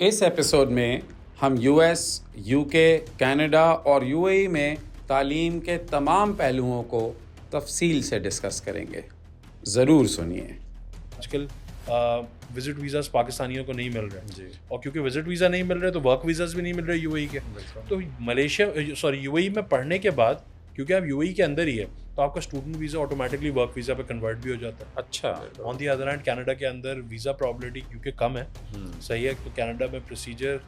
इस एपिसोड में हम यूएस, यूके, कनाडा और यूएई में तालीम के तमाम पहलुओं को तफसील से डिस्कस करेंगे। ज़रूर सुनिए। आजकल विजिट वीज़ास पाकिस्तानियों को नहीं मिल रहे जी। और क्योंकि विजिट वीज़ा नहीं मिल रहे तो वर्क वीज़ास भी नहीं मिल रहे यूएई के। तो यूएई में पढ़ने के बाद क्योंकि आप यूएई के अंदर ही है तो आपका student visa automatically work visa पे कन्वर्ट भी हो जाता है। अच्छा। On the other hand Canada के अंदर वीज़ा प्रॉबिलिटी क्योंकि कम है, सही है, तो कनाडा में प्रोसीजर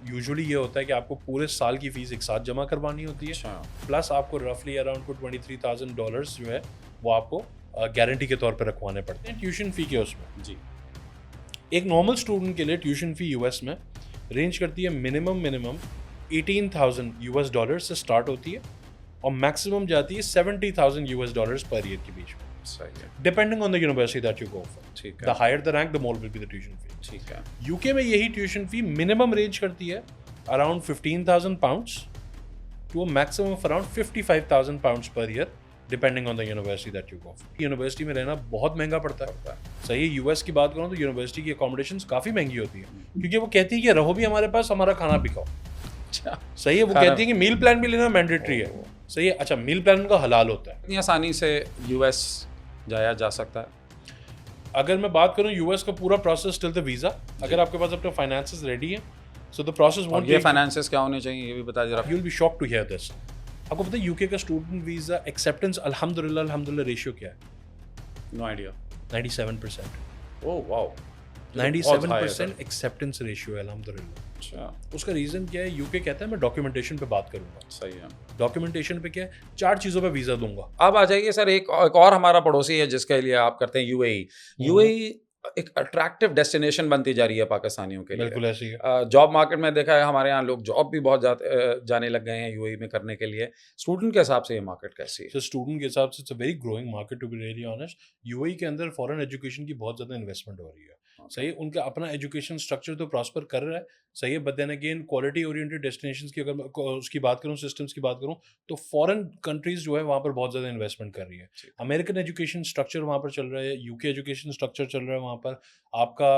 यूजुअली ये होता है कि आपको पूरे साल की फ़ीस एक साथ जमा करवानी होती है। अच्छा। प्लस आपको रफली अराउंड $23,000 जो है वो आपको गारंटी के तौर पर रखवाने पड़ते हैं ट्यूशन फ़ी के उसमें। जी। एक नॉर्मल स्टूडेंट के लिए ट्यूशन फ़ी यूएस में रेंज करती है मिनिमम $18,000 से स्टार्ट होती है और मैक्सिमम जाती है $70,000 पर ईयर के बीच में, सही है। Depending on the university that you go for. ठीक द है। Higher the rank the more will be the tuition fee. ठीक है। यूके में यही ट्यूशन फी मिनिमम रेंज करती है around £15,000 to a maximum of around £55,000 per year, depending on the university that you go for. University में रहना बहुत महंगा पड़ता है। सही है, यूएस की बात करूँ तो यूनिवर्सिटी की अकोमोडेशंस काफ़ी महंगी होती है क्योंकि वो कहती है कि रहो भी हमारे पास, हमारा खाना भी खाओ। अच्छा। सही है, वो कहती है कि मील प्लान भी लेना मैंडेटरी है। सही है, अच्छा मील प्लान उनका हलाल होता है। इतनी आसानी से यूएस जाया जा सकता है? अगर मैं बात करूं यूएस का पूरा प्रोसेस टिल द वीज़ा, अगर आपके पास अपने फाइनेंसेस रेडी हैं सो द प्रोसेस और वोंट ये फाइनेंसेस क्या होने चाहिए, ये भी बता जरा। You will be shock to hear this. आपको पता है यूके का स्टूडेंट वीज़ा एक्सेप्टेंस अल्हम्दुलिल्लाह रेशियो क्या है? No idea. 97%। Oh wow. 97% acceptance ratio है अल्हम्दुलिल्लाह। अच्छा। उसका रीज़न क्या है? यूके कहता है मैं डॉक्यूमेंटेशन पे बात करूंगा। सही है। डॉक्यूमेंटेशन पे क्या है? 4 चीज़ों पे वीज़ा दूंगा। अब आ जाइए सर, एक और हमारा पड़ोसी है जिसके लिए आप करते हैं यूएई। यूएई एक अट्रैक्टिव डेस्टिनेशन बनती जा रही है पाकिस्तानियों के लिए। बिल्कुल ऐसी है। जॉब मार्केट में देखा है हमारे यहाँ लोग जॉब भी बहुत जाने लग गए हैं यूएई में करने के लिए। स्टूडेंट के हिसाब से ये मार्केट कैसी है? तो स्टूडेंट के हिसाब से it's a very growing market to be really honest. UAE के अंदर फॉरेन एजुकेशन की बहुत ज़्यादा इन्वेस्टमेंट हो रही है। सही है, उनका अपना एजुकेशन स्ट्रक्चर तो प्रॉस्पर कर रहा है। सही है, but then again quality oriented destinations की अगर मैं उसकी बात करूँ, सिस्टम्स की बात करूँ, तो फॉरेन कंट्रीज जो है वहाँ पर बहुत ज़्यादा इन्वेस्टमेंट कर रही है। अमेरिकन एजुकेशन स्ट्रक्चर वहाँ पर चल रहा है, यूके एजुकेशन स्ट्रक्चर चल रहा है वहाँ पर, आपका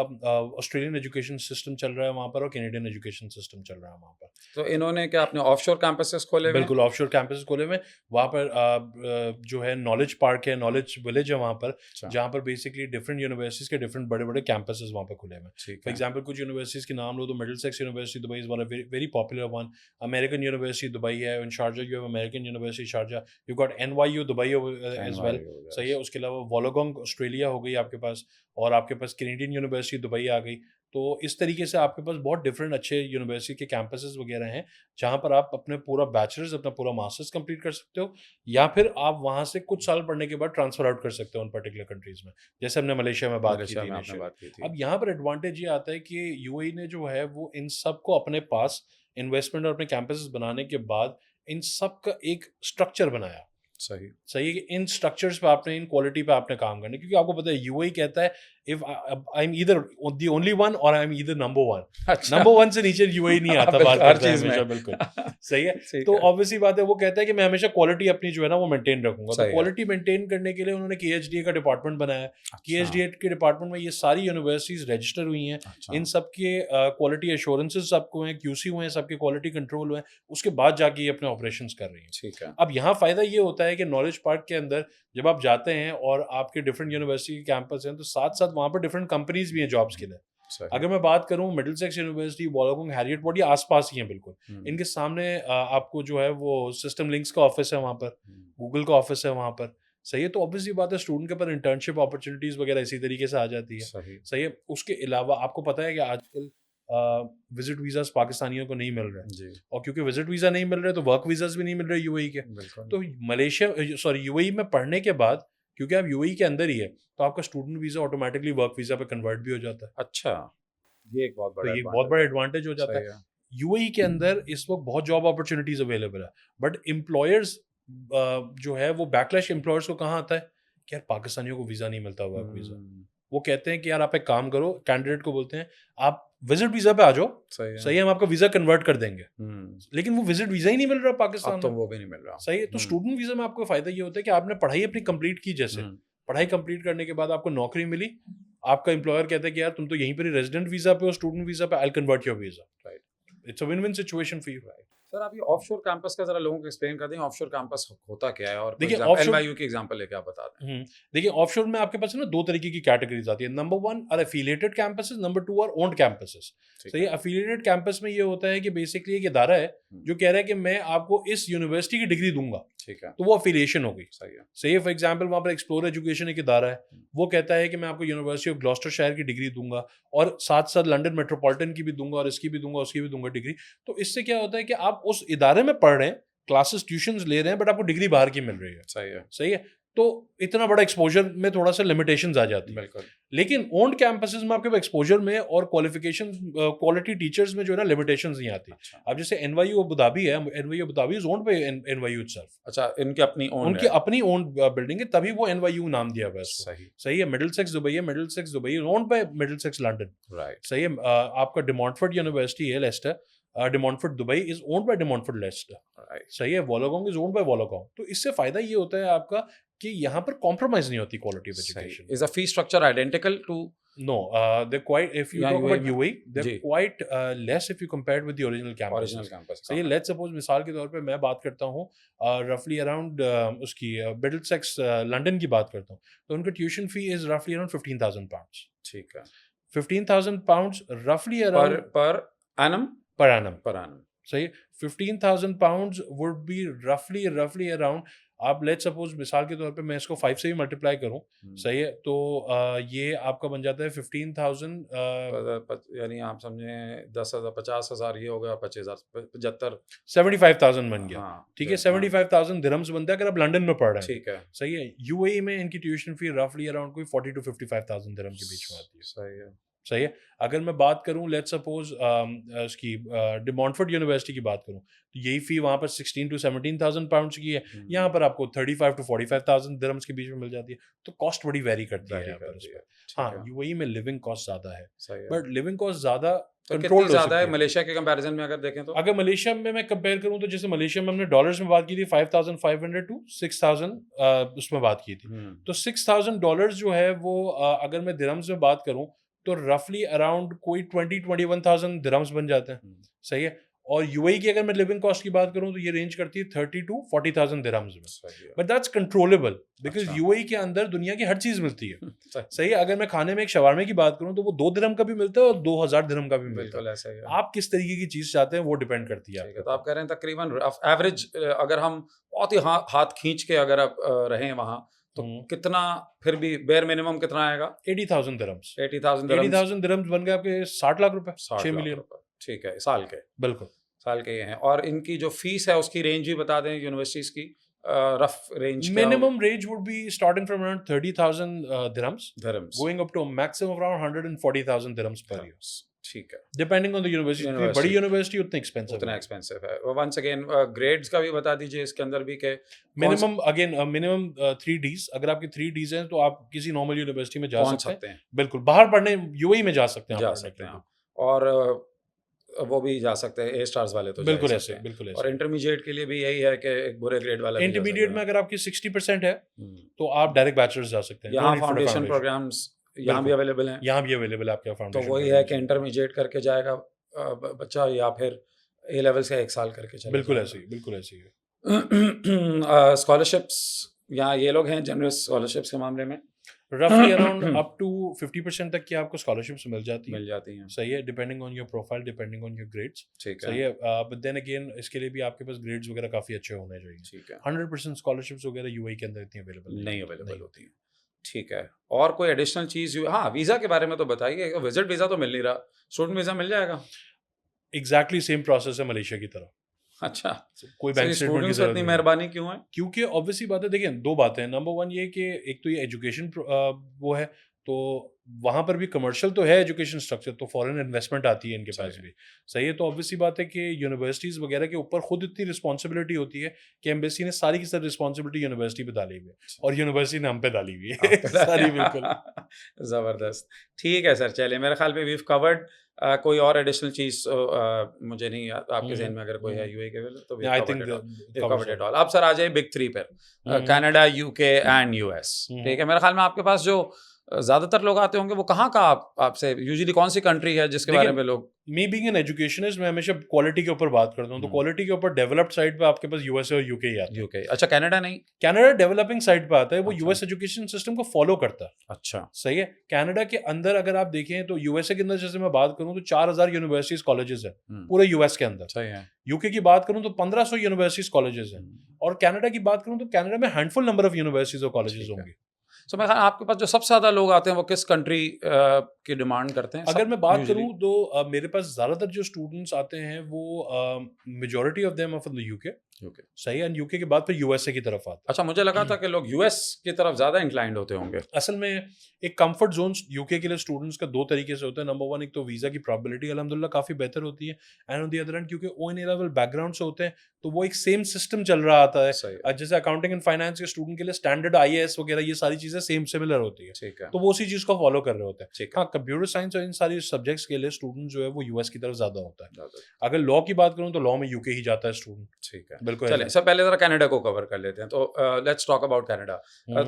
ऑस्ट्रेलियन एजुकेशन सिस्टम चल रहा है वहाँ पर और कैनेडियन एजुकेशन सिस्टम चल रहा है वहाँ पर। तो इन्होंने क्या अपने ऑफशोर कैंपसेस खोले हुए हैं? बिल्कुल ऑफशोर कैंपस खोले हुए हैं। वहाँ पर जो है नॉलेज पार्क है, नॉलेज विलेज है वहाँ पर, जहाँ पर बेसिकली डिफरेंट यूनिवर्सिटीज के डिफरेंट बड़े बड़े कैंपसेस वहाँ पर खुले हुए हैं। फॉर एग्जांपल कुछ यूनिवर्सिटीज के नाम लो तो Middlesex University Dubai is one very popular one. American University Dubai है, in Sharjah you have American University Sharjah, you got NYU Dubai as well. सही है, उसके अलावा वोलोगोंग ऑस्ट्रेलिया हो गई आपके पास, और आपके पास कैनेडियन यूनिवर्सिटी दुबई आ गई। तो इस तरीके से आपके पास बहुत डिफरेंट अच्छे यूनिवर्सिटी के कैंपसेस वगैरह हैं जहाँ पर आप अपने पूरा बैचलर्स, अपना पूरा मास्टर्स कंप्लीट कर सकते हो, या फिर आप वहाँ से कुछ साल पढ़ने के बाद ट्रांसफर आउट कर सकते हो उन पर्टिकुलर कंट्रीज में, जैसे हमने मलेशिया में बात की थी initially। अब यहाँ पर एडवांटेज ये आता है कि यूएई ने जो है वो इन सब को अपने पास इन्वेस्टमेंट और अपने कैंपसेस बनाने के बाद इन सब का एक स्ट्रक्चर बनाया। सही है कि इन स्ट्रक्चर्स पे आपने, इन क्वालिटी पे आपने काम करना, क्योंकि आपको पता है यूएई कहता है if I am either the only one or I am either number one. अच्छा। नंबर वन से नीचे यूएई नहीं आता, बात करता है हमेशा। बिल्कुल सही है। तो ऑब्वियसली बात है, वो कहता है कि मैं हमेशा क्वालिटी अपनी जो है ना वो मेंटेन रखूंगा। तो क्वालिटी मेंटेन करने के लिए उन्होंने केएचडीए का डिपार्टमेंट बनाया है। केएचडीए के डिपार्टमेंट में ये सारी यूनिवर्सिटीज रजिस्टर हुई हैं। इन सबके क्वालिटी एश्योरेंसेस सबको हैं, क्यूसी हुए हैं, सबके क्वालिटी कंट्रोल हुए हैं, उसके बाद जाके ये अपने ऑपरेशंस कर रही हैं। ठीक है। अब यहाँ फायदा ये होता है कि नॉलेज पार्क के अंदर जब आप जाते हैं और आपके डिफरेंट यूनिवर्सिटी के कैंपस हैं, तो साथ साथ वहाँ पर डिफरेंट कंपनीज भी हैं जॉब्स के लिए। अगर मैं बात करूँ मिडिलसेक्स यूनिवर्सिटी, वोलोगोंग, हैरियट वार्ड, ये आसपास ही हैं बिल्कुल। इनके सामने आपको जो है वो सिस्टम लिंक्स का ऑफिस है वहाँ पर, गूगल का ऑफिस है वहाँ पर। सही है, तो ऑब्वियसली बात है स्टूडेंट के पास इंटर्नशिप अपॉर्चुनिटीज वगैरह इसी तरीके से आ जाती है। सही है, उसके अलावा आपको पता है कि आजकल विजिट वीज़ास पाकिस्तानियों को नहीं मिल रहे और क्योंकि विजिट वीज़ा नहीं मिल रहे तो वर्क वीज़ास भी नहीं मिल रहे यूएई के। तो यूएई में पढ़ने के बाद क्योंकि आप यूएई के अंदर ही है तो आपका student visa automatically work visa पे कन्वर्ट भी हो जाता है। अच्छा, ये एक बहुत बड़ा तो ये बहुत बड़ा एडवांटेज हो जाता है। यूएई के अंदर इस वक्त बहुत जॉब अपॉर्चुनिटीज अवेलेबल है, बट एम्प्लॉयर्स जो है वो बैकलैश एम्प्लॉयर्स को कहाँ आता है कि यार पाकिस्तानियों को वीज़ा नहीं मिलता वर्क वीज़ा। वो कहते हैं कि यार आप एक काम करो, कैंडिडेट को बोलते हैं आप विजिट वीजा पे आ जाओ, सही है, हम आपका वीजा कन्वर्ट कर देंगे। लेकिन वो विजिट वीजा ही नहीं मिल रहा पाकिस्तान में, तो वो भी नहीं मिल रहा। सही है, तो स्टूडेंट वीजा में आपको फायदा ये होता है कि आपने पढ़ाई अपनी कंप्लीट की, जैसे पढ़ाई कंप्लीट करने के बाद आपको नौकरी मिली, आपका एम्प्लॉयर कहता है कि यार तुम तो यहीं पर ही रेजिडेंट वीजा पे हो, स्टूडेंट वीजा पे, I will convert your visa, right. It's a win win situation for you, right. Sir आप ये ऑफशोर कैंपस का जरा लोगों को एक्सप्लेन कर दें, ऑफशोर कैंपस होता क्या है, और देखिए एनवाईयू की एग्जांपल लेके आप बता दें। देखिए ऑफशोर में आपके पास है ना दो तरीके की कैटेगरीज आती है। Number 1 are affiliated campuses, number 2 are owned campuses. सही है। एफिलिएटेड कैंपस में ये होता है कि बेसिकली एक इदारा है जो कह रहा है कि मैं आपको इस यूनिवर्सिटी की डिग्री दूंगा, ठीक है, तो वो एफिलिएशन होगी। सही है। फॉर एग्जांपल वहां पर एक्सप्लोर एजुकेशन एक इदारा है, वो कहता है कि मैं आपको यूनिवर्सिटी ऑफ ग्लॉस्टरशायर की डिग्री दूंगा और साथ साथ लंदन मेट्रोपॉलिटन की भी दूंगा और इसकी भी दूंगा, उसकी भी दूंगा डिग्री। तो इससे क्या होता है कि आप उस इदारे में पढ़ रहे हैं, क्लासेस ट्यूशंस ले रहे हैं, बट आपको डिग्री बाहर की मिल रही है। सही है। तो इतना बड़ा एक्सपोजर में थोड़ा सा लिमिटेशंस आ जाती है। बिल्कुल। लेकिन ओन्ड कैंपसेस में आपके एक्सपोजर में और क्वालिफिकेशन क्वालिटी टीचर्स में जो है ना लिमिटेशंस नहीं आती। अच्छा। अब जैसे एनवाईयू अबू धाबी है, NYU Abu Dhabi is owned bye NYU itself. अच्छा, इनकी अपनी ओन्ड बिल्डिंग है, तभी वो एनवाईयू नाम दिया हुआ है इसको। सही है। मिडिलसेक्स दुबई है, Middlesex Dubai is owned by Middlesex London, right. सही है। आपका डे मॉन्टफोर्ड यूनिवर्सिटी है Leicester, De Montfort Dubai is owned by De Montfort Leicester, right. सही है। Wollongong is owned by Wollongong. तो इससे फायदा ये होता है आपका कि यहाँ पर कॉम्प्रोमाइज नहीं होती quality of education. Is the fee structure identical to? No, they're quite. If you talk about UAE, they're quite less if you compare it with the original campus. So ये let's suppose मिसाल के तौर पे मैं बात करता हूँ roughly around उसकी Middlesex लंदन की बात करता हूँ, तो उनका tuition fee is roughly around £15,000. ठीक है। £15,000 roughly around per annum. सही है। £15,000 would be roughly around, आप लेट्स सपोज मिसाल के तौर पे मैं इसको 5 से भी मल्टीप्लाई करूं, सही है, तो ये आपका बन जाता है 15,000, यानी आप समझे 10,000 50,000 ये हो गया, 25,000 75 75,000 बन गया। हाँ, ठीक है। 75,000 दिरहम्स बनता है अगर आप लंदन में पढ़ रहे हैं। ठीक है। सही है। यूएई में इनकी ट्यूशन फी रफली अराउंड कोई 40 to 55,000 दिरहम के बीच में आती है। सही है। सही है। अगर मैं बात करूं लेट्स सपोज उसकी डे मॉन्टफोर्ड यूनिवर्सिटी की बात करूं, तो यही फी वहां पर 16 to 17,000 पाउंड्स की है, यहाँ पर आपको 35 to 45,000 दिरहम्स के बीच में मिल जाती है। तो कॉस्ट बड़ी वेरी करती है यहाँ पर। हाँ, यूएई में लिविंग कॉस्ट ज्यादा है, बट लिविंग कॉस्ट ज्यादा कंट्रोल ज्यादा है मलेशिया के कंपैरिजन में अगर देखें तो। अगर मलेशिया में मैं कंपेयर करूं तो जैसे मलेशिया में हमने डॉलर्स में बात की थी 5,500 to 6,000 उसमें बात की थी, तो $6,000 जो है वो अगर मैं दिरहम्स में बात करूं तो रफली अराउंड कोई 20-21,000 दिरहम्स बन जाते हैं। सही है। और यूएई की अगर मैं लिविंग कॉस्ट की बात करूं तो ये रेंज करती है 30 to 40,000 दिरहम्स में, but that's controllable because UAE के अंदर दुनिया की हर चीज मिलती है। सही है। अगर मैं खाने में एक शवारमे की बात करूं तो वो 2 दिरहम का भी मिलता है और 2,000 दिरहम का भी मिलता है। आप किस तरीके की चीज चाहते हैं वो डिपेंड करती है। तो आप कह रहे हैं तकरीबन एवरेज अगर हम बहुत ही हाथ खींच के अगर आप रहें वहां तो कितना फिर भी बेयर मिनिमम कितना आएगा? 80,000 दिरहम्स। 80,000 दिरहम्स बन गए आपके 60 लाख रुपए, 6 मिलियन। ठीक है, साल के। बिल्कुल साल के ये हैं। और इनकी जो फीस है उसकी रेंज भी बता दें यूनिवर्सिटीज की, rough range. Minimum range would be starting from around 30,000 dirhams going up to maximum around 140,000 dirhams per year. ठीक है। Depending on the university. बड़ी यूनिवर्सिटी उतनी एक्सपेंसिव है। वंस अगेन ग्रेड्स का भी बता दीजिए इसके अंदर भी के मिनिमम 3Ds। अगर आपकी 3Ds हैं तो आप किसी नॉर्मल यूनिवर्सिटी में जा सकते हैं। बिल्कुल। बाहर पढ़ने यूएई में जा सकते हैं। और वो भी जा सकते हैं, ए स्टार्स वाले तो बिल्कुल ऐसे। और इंटरमीडिएट के लिए भी यही है कि एक बुरे ग्रेड वाला। इंटरमीडिएट में अगर आपकी 60% है तो आप डायरेक्ट बैचलर्स जा सकते हैं। यहाँ फाउंडेशन प्रोग्राम्स यहाँ भी अवेलेबल हैं। यहाँ भी अवेलेबल है आपका फाउंडेशन। तो वही है कि इंटरमीडिएट करके जाएगा बच्चा या फिर ए लेवल से 1 साल करके चलेगा। बिल्कुल ऐसे ही है। स्कॉलरशिप्स यहाँ ये लोग हैं जनरस स्कॉलरशिप्स के मामले में रफली अराउंड अप टू 50% तक की आपको स्कॉलरशिप्स मिल जाती हैं। सही है। Depending on your profile, depending on your grades. सही है। बट देन अगेन इसके लिए भी आपके पास ग्रेड्स वगैरह काफी अच्छे होने चाहिए। ठीक है। 100% स्कॉलरशिप्स वगैरह यूएई के अंदर इतनी अवेलेबल नहीं होती है। ठीक है। और कोई एडिशनल चीज? हाँ, वीजा के बारे में तो बताइए। विजिट वीजा तो मिल नहीं रहा, स्टूडेंट वीजा मिल जाएगा? एग्जैक्टली सेम प्रोसेस है मलेशिया की तरह। अच्छा। कोई बैंक स्टेटमेंट की इतनी मेहरबानी क्यों है? क्योंकि ऑब्वियसली बात है, देखिए 2 बातें हैं। नंबर 1 ये कि एक तो ये एजुकेशन वो है, तो वहाँ पर भी कमर्शियल तो है एजुकेशन स्ट्रक्चर, तो फॉरेन इन्वेस्टमेंट आती है इनके पास भी। सही है। तो ऑब्वियसली बात है कि यूनिवर्सिटीज़ वगैरह के ऊपर खुद इतनी रिस्पॉन्सिबिलिटी होती है कि एम्बेसी ने सारी की सारी रिस्पॉन्सिबिलिटी यूनिवर्सिटी पे डाली हुई है और यूनिवर्सिटी ने हम पे डाली हुई है सारी। बिल्कुल ज़बरदस्त। ठीक है सर, चलिए मेरे ख्याल में वीव कवर्ड। कोई और एडिशनल चीज मुझे नहीं आपके जहन में अगर कोई है यूएई के तो I think covered it all. अब सर आ जाए बिग 3 पर, कनाडा, यूके एंड यूएस। ठीक है। मेरे ख्याल में आपके पास जो ज़्यादातर लोग आते होंगे, वो कहाँ का आपसे यूजुअली कौन सी कंट्री है जिसके बारे में लोग? मी बीइंग एन एजुकेशनिस्ट, मैं हमेशा क्वालिटी के ऊपर बात करता हूँ, तो क्वालिटी के ऊपर डेवलप्ड साइड पे आपके पास यूएसए और यूके ही आता है। यूके, अच्छा कनाडा नहीं? कनाडा डेवलपिंग साइड पे आता है, वो अच्छा। यूएस एजुकेशन सिस्टम को फॉलो करता है। अच्छा, सही है। कनाडा के अंदर अगर आप देखें तो यूएसए के अंदर जैसे मैं बात करूं तो 4000 यूनिवर्सिटीज कॉलेजेस है पूरे यूएस के अंदर। सही है। यूके की बात करूं तो 1500 यूनिवर्सिटीज कॉलेजेस है, और कनाडा की बात करूं तो कनाडा में हैंडफुल नंबर ऑफ यूनिवर्सिटीज और कॉलेजेस होंगे। तो मैं आपके पास जो सबसे ज्यादा लोग आते हैं वो किस कंट्री की डिमांड करते हैं? अगर मैं बात करूं तो मेरे पास ज्यादातर जो स्टूडेंट्स आते हैं वो majority of them are from the UK. सही है। यूके के बाद फिर यूएसए की तरफ आते हैं। अच्छा, मुझे लगा था कि लोग यूएस की तरफ ज्यादा इंक्लाइंड होते होंगे। असल में एक कंफर्ट जोन यूके के लिए स्टूडेंट्स का दो तरीके से होता है। नंबर वन, एक तो वीजा की प्रोबेबिलिटी अल्हम्दुलिल्लाह काफी बेहतर होती है, and on the other hand क्योंकि ओएनए लेवल बैकग्राउंड से होते हैं तो वो एक सेम सिस्टम चल रहा आता है। जैसे अकाउंटिंग एंड फाइनेंस के स्टूडेंट के लिए स्टैंडर्ड आईएएस वगैरह ये सारी चीजें सेम सिमिलर होती है, ठीक है, तो वो उसी चीज को फॉलो कर रहे होते हैं। हाँ, कंप्यूटर साइंस और इन सारी सब्जेक्ट्स के लिए स्टूडेंट जो है वो यूएस की तरफ ज्यादा होता है। अगर लॉ की बात करूँ तो लॉ में यूके ही जाता है स्टूडेंट। ठीक है, बिल्कुल। चलिए सब पहले जरा कनाडा को कवर कर लेते हैं, तो लेट्स टॉक अबाउट कनाडा।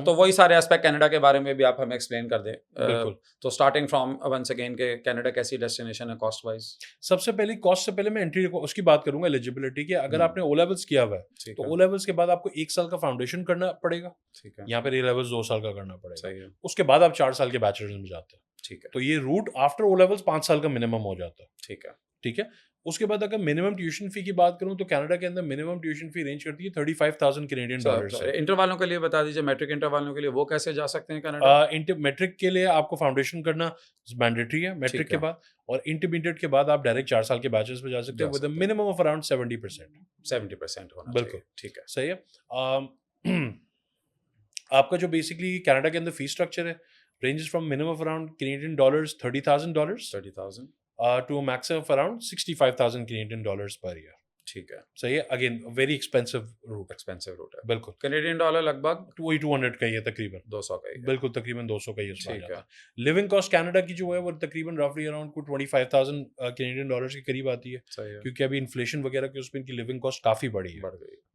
तो वही सारे एस्पेक्ट कनाडा के बारे में भी आप हमें एक्सप्लेन कर दें। बिल्कुल। तो स्टार्टिंग फ्रॉम वंस अगेन के कनाडा कैसी डेस्टिनेशन है कॉस्ट वाइज? सबसे पहले कॉस्ट से पहले मैं एंट्री उसकी बात करूंगा, एलिजिबिलिटी की। अगर आपने ओ लेवल्स किया हुआ है तो ओ लेवल्स के बाद आपको 1 साल का फाउंडेशन करना पड़ेगा। ठीक है। यहाँ पे ए लेवल्स 2 साल का करना पड़ेगा। सही है। उसके बाद आप 4 साल के बैचलर्स में जाते हैं। ठीक है। तो ये रूट आफ्टर ओ लेवल्स 5 साल का मिनिमम हो जाता है। ठीक है। ठीक है। उसके बाद अगर मिनिमम ट्यूशन फी की बात करूं तो कनाडा के अंदर मिनिमम ट्यूशन फी रेंज करती है 35,000 कैनेडियन डॉलर्स। इंटर वालों के लिए बता दीजिए, मैट्रिक इंटर वालों के लिए वो कैसे जा सकते हैं कनाडा? मैट्रिक के लिए आपको फाउंडेशन करना मैंडेटरी है मैट्रिक के बाद, और इंटरमीडिएट के बाद आप डायरेक्ट 4 साल के बैचलर्स पे जा सकते हैं with a minimum of around 70%। 70% होना। बिल्कुल ठीक है, सही है। आपका जो बेसिकली कनाडा के अंदर फी स्ट्रक्चर है ranges from minimum of around Canadian dollars $30,000 to a maximum of around 65,000 Canadian dollars per year। ठीक है। सही है। अगेन वेरी एक्सपेंसिव रूट है। बिल्कुल। कैनेडियन डॉलर लगभग वही 200 का ही है, तकरीबन 200 का ही है। बिल्कुल, तकरीबन 200 का ही है। ठीक है। लिविंग कॉस्ट कनाडा की जो है वो तकरीबन रफली अराउंड 25,000 कैनेडियन डॉलर्स के करीब आती है। सही है। क्योंकि अभी इन्फ्लेशन वगैरह के उसमें इनकी लिविंग कॉस्ट काफी बढ़ गई।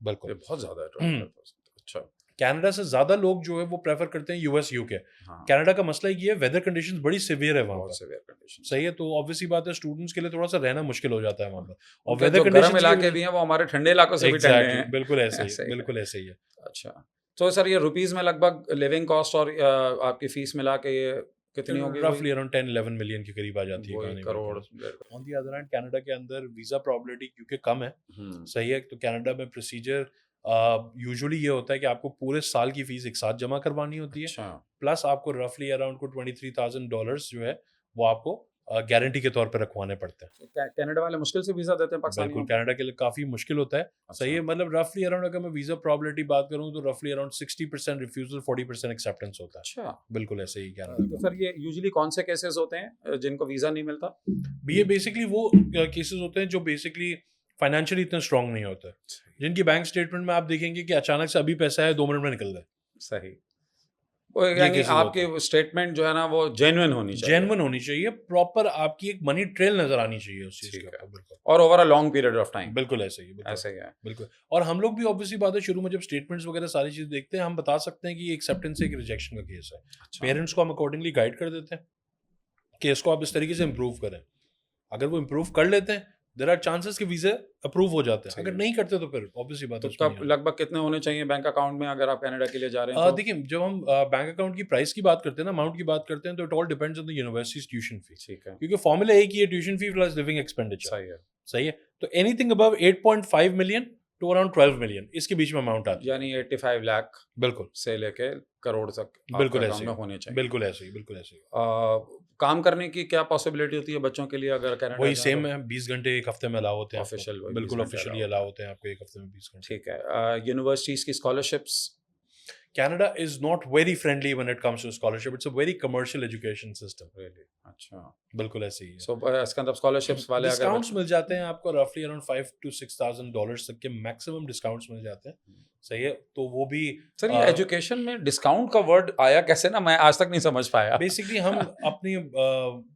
बिल्कुल, बहुत ज्यादा है। अच्छा, कनाडा से ज्यादा लोग जो है वो प्रेफर करते हैं यूएस यूके। कनाडा का मसला ये है, वेदर कंडीशंस बड़ी सिवियर है वहाँ पर। सही है। तो ऑब्वियसली बात है स्टूडेंट्स के लिए थोड़ा सा रहना मुश्किल हो जाता है वहाँ पर, और वेदर कंडीशंस इलाके भी हैं वो हमारे ठंडे इलाकों से भी ठंडे हैं। बिल्कुल ऐसे ही, बिल्कुल ऐसे ही है। अच्छा, तो सर ये रुपीस में लगभग लिविंग कॉस्ट और आपकी फीस मिला के ये कितनी होगी? रफली अराउंड 10-11 मिलियन के करीब आ जाती है। Crore. On the other hand Canada के अंदर वीजा प्रोबेबिलिटी क्योंकि कम है। सही है। तो कनाडा में प्रोसीजर यूजुअली ये होता है कि आपको पूरे साल की फीस एक साथ जमा करवानी होती है, प्लस आपको रफली अराउंड को $23,000 जो है वो आपको गारंटी के तौर पे रखवाने पड़ते हैं। कनाडा वाले मुश्किल से वीजा देते हैं पाकिस्तानियों को? बिल्कुल, कनाडा के लिए काफी मुश्किल होता है। अच्छा। सही है। मतलब रफली अराउंड अगर मैं वीजा प्रोबेबिलिटी बात करूं तो रफली अराउंड 60% रिफ्यूजल, 40% एक्सेप्टेंस होता है। अच्छा, बिल्कुल ऐसे ही कनाडा। तो सर ये यूजुअली कौन से केसेस होते हैं जिनको वीजा नहीं मिलता? ये बेसिकली वो केसेस होते हैं जो बेसिकली फाइनेंशियली इतने स्ट्रांग नहीं होते, जिनकी बैंक स्टेटमेंट में आप देखेंगे कि अचानक से अभी पैसा है 2 मिनट में निकल गए। सही। यानी आपकी स्टेटमेंट जो है ना वो जेन्युइन होनी चाहिए, प्रॉपर आपकी एक मनी ट्रेल नजर आनी चाहिए उस चीज का। बिल्कुल। और over a long period of time. बिल्कुल ऐसे ही है। बिल्कुल। और हम लोग भी ऑब्वियसली बात है शुरू में जब स्टेटमेंट्स वगैरह सारी चीज देखते हैं, हम बता सकते हैं कि एक्सेप्टेंस एक रिजेक्शन का केस है। पेरेंट्स को हम अकॉर्डिंगली गाइड कर देते हैं कि इसको आप इस तरीके से इम्प्रूव करें। अगर वो इम्प्रूव कर लेते हैं देयर आर चांसेस कि वीजा अप्रूव हो जाते हैं। अगर नहीं करते तो फिर ऑब्वियसली बात है। तो तब लगभग कितने होने चाहिए बैंक अकाउंट में अगर आप कनाडा के लिए जा रहे हैं? देखिए, जब हम बैंक अकाउंट की प्राइस की बात करते हैं ना, अमाउंट की बात करते हैं, तो it all depends on the universities tuition fee. ठीक है। क्योंकि फॉर्मूला एक ही है, tuition fee plus living expenditure. सही है। सही है। तो anything above 8.5 million to around 12 million इसके बीच में अमाउंट आता है, यानी 85 लाख बिल्कुल से लेके करोड़ तक बिल्कुल ऐसे होने चाहिए। बिल्कुल ऐसे ही। काम करने की क्या पॉसिबिलिटी होती है बच्चों के लिए अगर कनाडा? वही सेम है, 20 घंटे एक हफ्ते में अलाउ होते हैं ऑफिशियल। बिल्कुल ऑफिशियली अलाउ होते हैं आपको एक हफ्ते में 20 घंटे। ठीक है। यूनिवर्सिटीज की scholarships? Canada is not very friendly when it comes to scholarship. It's a very commercial education system. Really? अच्छा, बिल्कुल ऐसे ही है। So इसका मतलब स्कॉलरशिप्स वाले डिस्काउंट्स मिल जाते हैं आपको रफली अराउंड $5,000 to $6,000 तक के मैक्सिमम डिस्काउंट्स मिल जाते हैं। सही है, तो वो भी सर ये एजुकेशन में डिस्काउंट का वर्ड आया कैसे ना, मैं आज तक नहीं समझ पाया। बेसिकली हम अपनी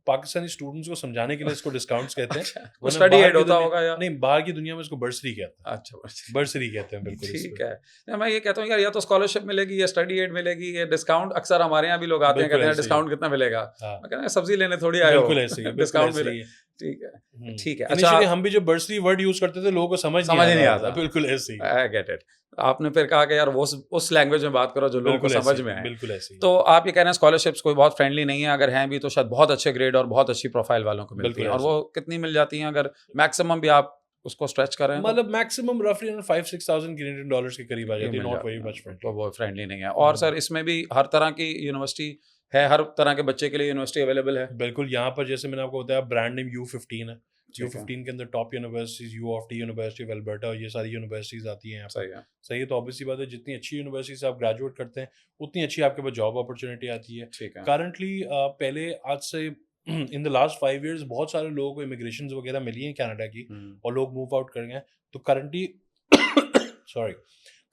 पाकिस्तानी स्टूडेंट्स को समझाने के लिए इसको डिस्काउंट्स कहते हैं। वो स्टडी एड होता होगा या नहीं, बाहर की दुनिया में इसको बर्सरी कहते हैं। अच्छा, बर्सरी कहते हैं, बिल्कुल ठीक है। मैं ये कहता हूँ यार, या तो स्कॉलरशिप मिलेगी या स्टडी एड मिलेगी, या डिस्काउंट। अक्सर हमारे यहाँ भी लोग आते हैं, कहते हैं डिस्काउंट कितना मिलेगा, मैं कहता हूँ सब्जी लेने थोड़ी आए हो, बिल्कुल ऐसे ही डिस्काउंट मिले। ठीक है, ठीक है। अच्छा, हम भी जब बर्सरी वर्ड यूज करते थे लोगों को समझ नहीं आता। बिल्कुल ऐसे ही, आई गेट इट। आपने फिर कहा कि यार वो उस लैंग्वेज में बात करो जो लोगों को समझ में आए। बिल्कुल ऐसे ही। तो आप ये कह रहे हैं स्कॉलरशिप्स कोई बहुत फ्रेंडली नहीं है, अगर हैं भी तो शायद बहुत अच्छे ग्रेड और बहुत अच्छी प्रोफाइल वालों को मिलती है, और वो कितनी मिल जाती हैं अगर मैक्सिमम भी आप उसको स्ट्रेच करें? मतलब मैक्सिमम रफली 5-6,000 कैनेडियन डॉलर्स के करीब आ जाती है, नॉट वेरी मच फ्रेंडली। तो वो फ्रेंडली नहीं है। और सर इसमें भी हर तरह की यूनिवर्सिटी है, हर तरह के बच्चे के लिए यूनिवर्सिटी अवेलेबल है? बिल्कुल, यहाँ पर जैसे मैंने आपको बताया ब्रांड नेम U15 है। U15 के अंदर top universities U of T, university of Alberta, और ये सारी यूनिवर्सिटीज आती हैं यहाँ पर। सही है, तो ऑब्वियसली बात है जितनी अच्छी यूनिवर्सिटी से आप ग्रेजुएट करते हैं उतनी अच्छी आपके पास जॉब अपॉर्चुनिटी आती है। करंटली पहले आज से इन द लास्ट 5 years बहुत सारे लोगों को इमिग्रेशन वगैरह मिली हैं कनाडा की, और लोग मूव आउट कर गए हैं। तो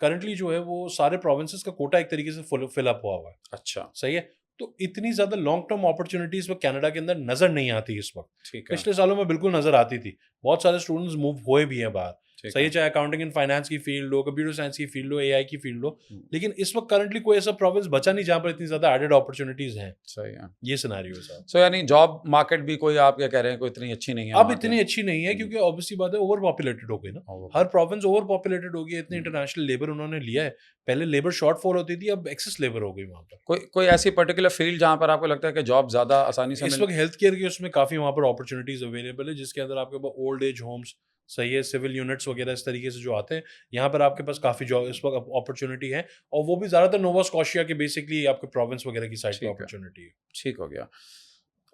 करंटली जो है वो सारे प्रोविंसेस का कोटा एक तरीके से फिल अप हुआ हुआ है। अच्छा, सही है, तो इतनी ज्यादा लॉन्ग टर्म अपॉर्चुनिटीज वो कनाडा के अंदर नजर नहीं आती इस वक्त। पिछले सालों में बिल्कुल नजर आती थी, बहुत सारे स्टूडेंट्स मूव हुए भी हैं बाहर। सही है, चाहे अकाउंटिंग एंड फाइनेंस की फील्ड हो, कंप्यूटर साइंस की फील्ड हो, एआई की फील्ड हो, लेकिन इस वक्त करंटली कोई ऐसा प्रोविंस बचा नहीं जहां पर इतनी ज्यादा एडेड अपॉर्चुनिटीज हैं। सही है, ये सिनेरियो है सर। सो यानी जॉब मार्केट भी कोई आप क्या कह रहे हैं कोई इतनी अच्छी नहीं है? अब इतनी अच्छी नहीं है क्योंकि ऑब्वियसली बात है ओवर पॉपुलेटेड हो गई ना, हर प्रोविंस ओवर पॉपुलेटेड हो गई, इतनी इंटरनेशनल लेबर उन्होंने लिया है। पहले लेबर शॉर्टफॉल होती थी, अब एक्सेस लेबर हो गई वहाँ पर। कोई ऐसी पर्टिकुलर फील्ड जहाँ पर आपको लगता है कि जॉब ज्यादा आसानी से इस वक्त हेल्थ केयर की उसमें काफी वहाँ पर अपॉर्चुनिटीज अवेलेबल है, जिसके अंदर आपके पास ओल्ड एज होम्स, सही है, सिविल यूनिट्स वगैरह इस तरीके से जो आते हैं, यहाँ पर आपके पास काफी जॉब इस वक्त अपॉर्चुनिटी है, और वो भी ज्यादातर नोवा स्कॉशिया के बेसिकली आपके प्रोविंस वगैरह की साइड पे अपॉर्चुनिटी है। ठीक हो गया।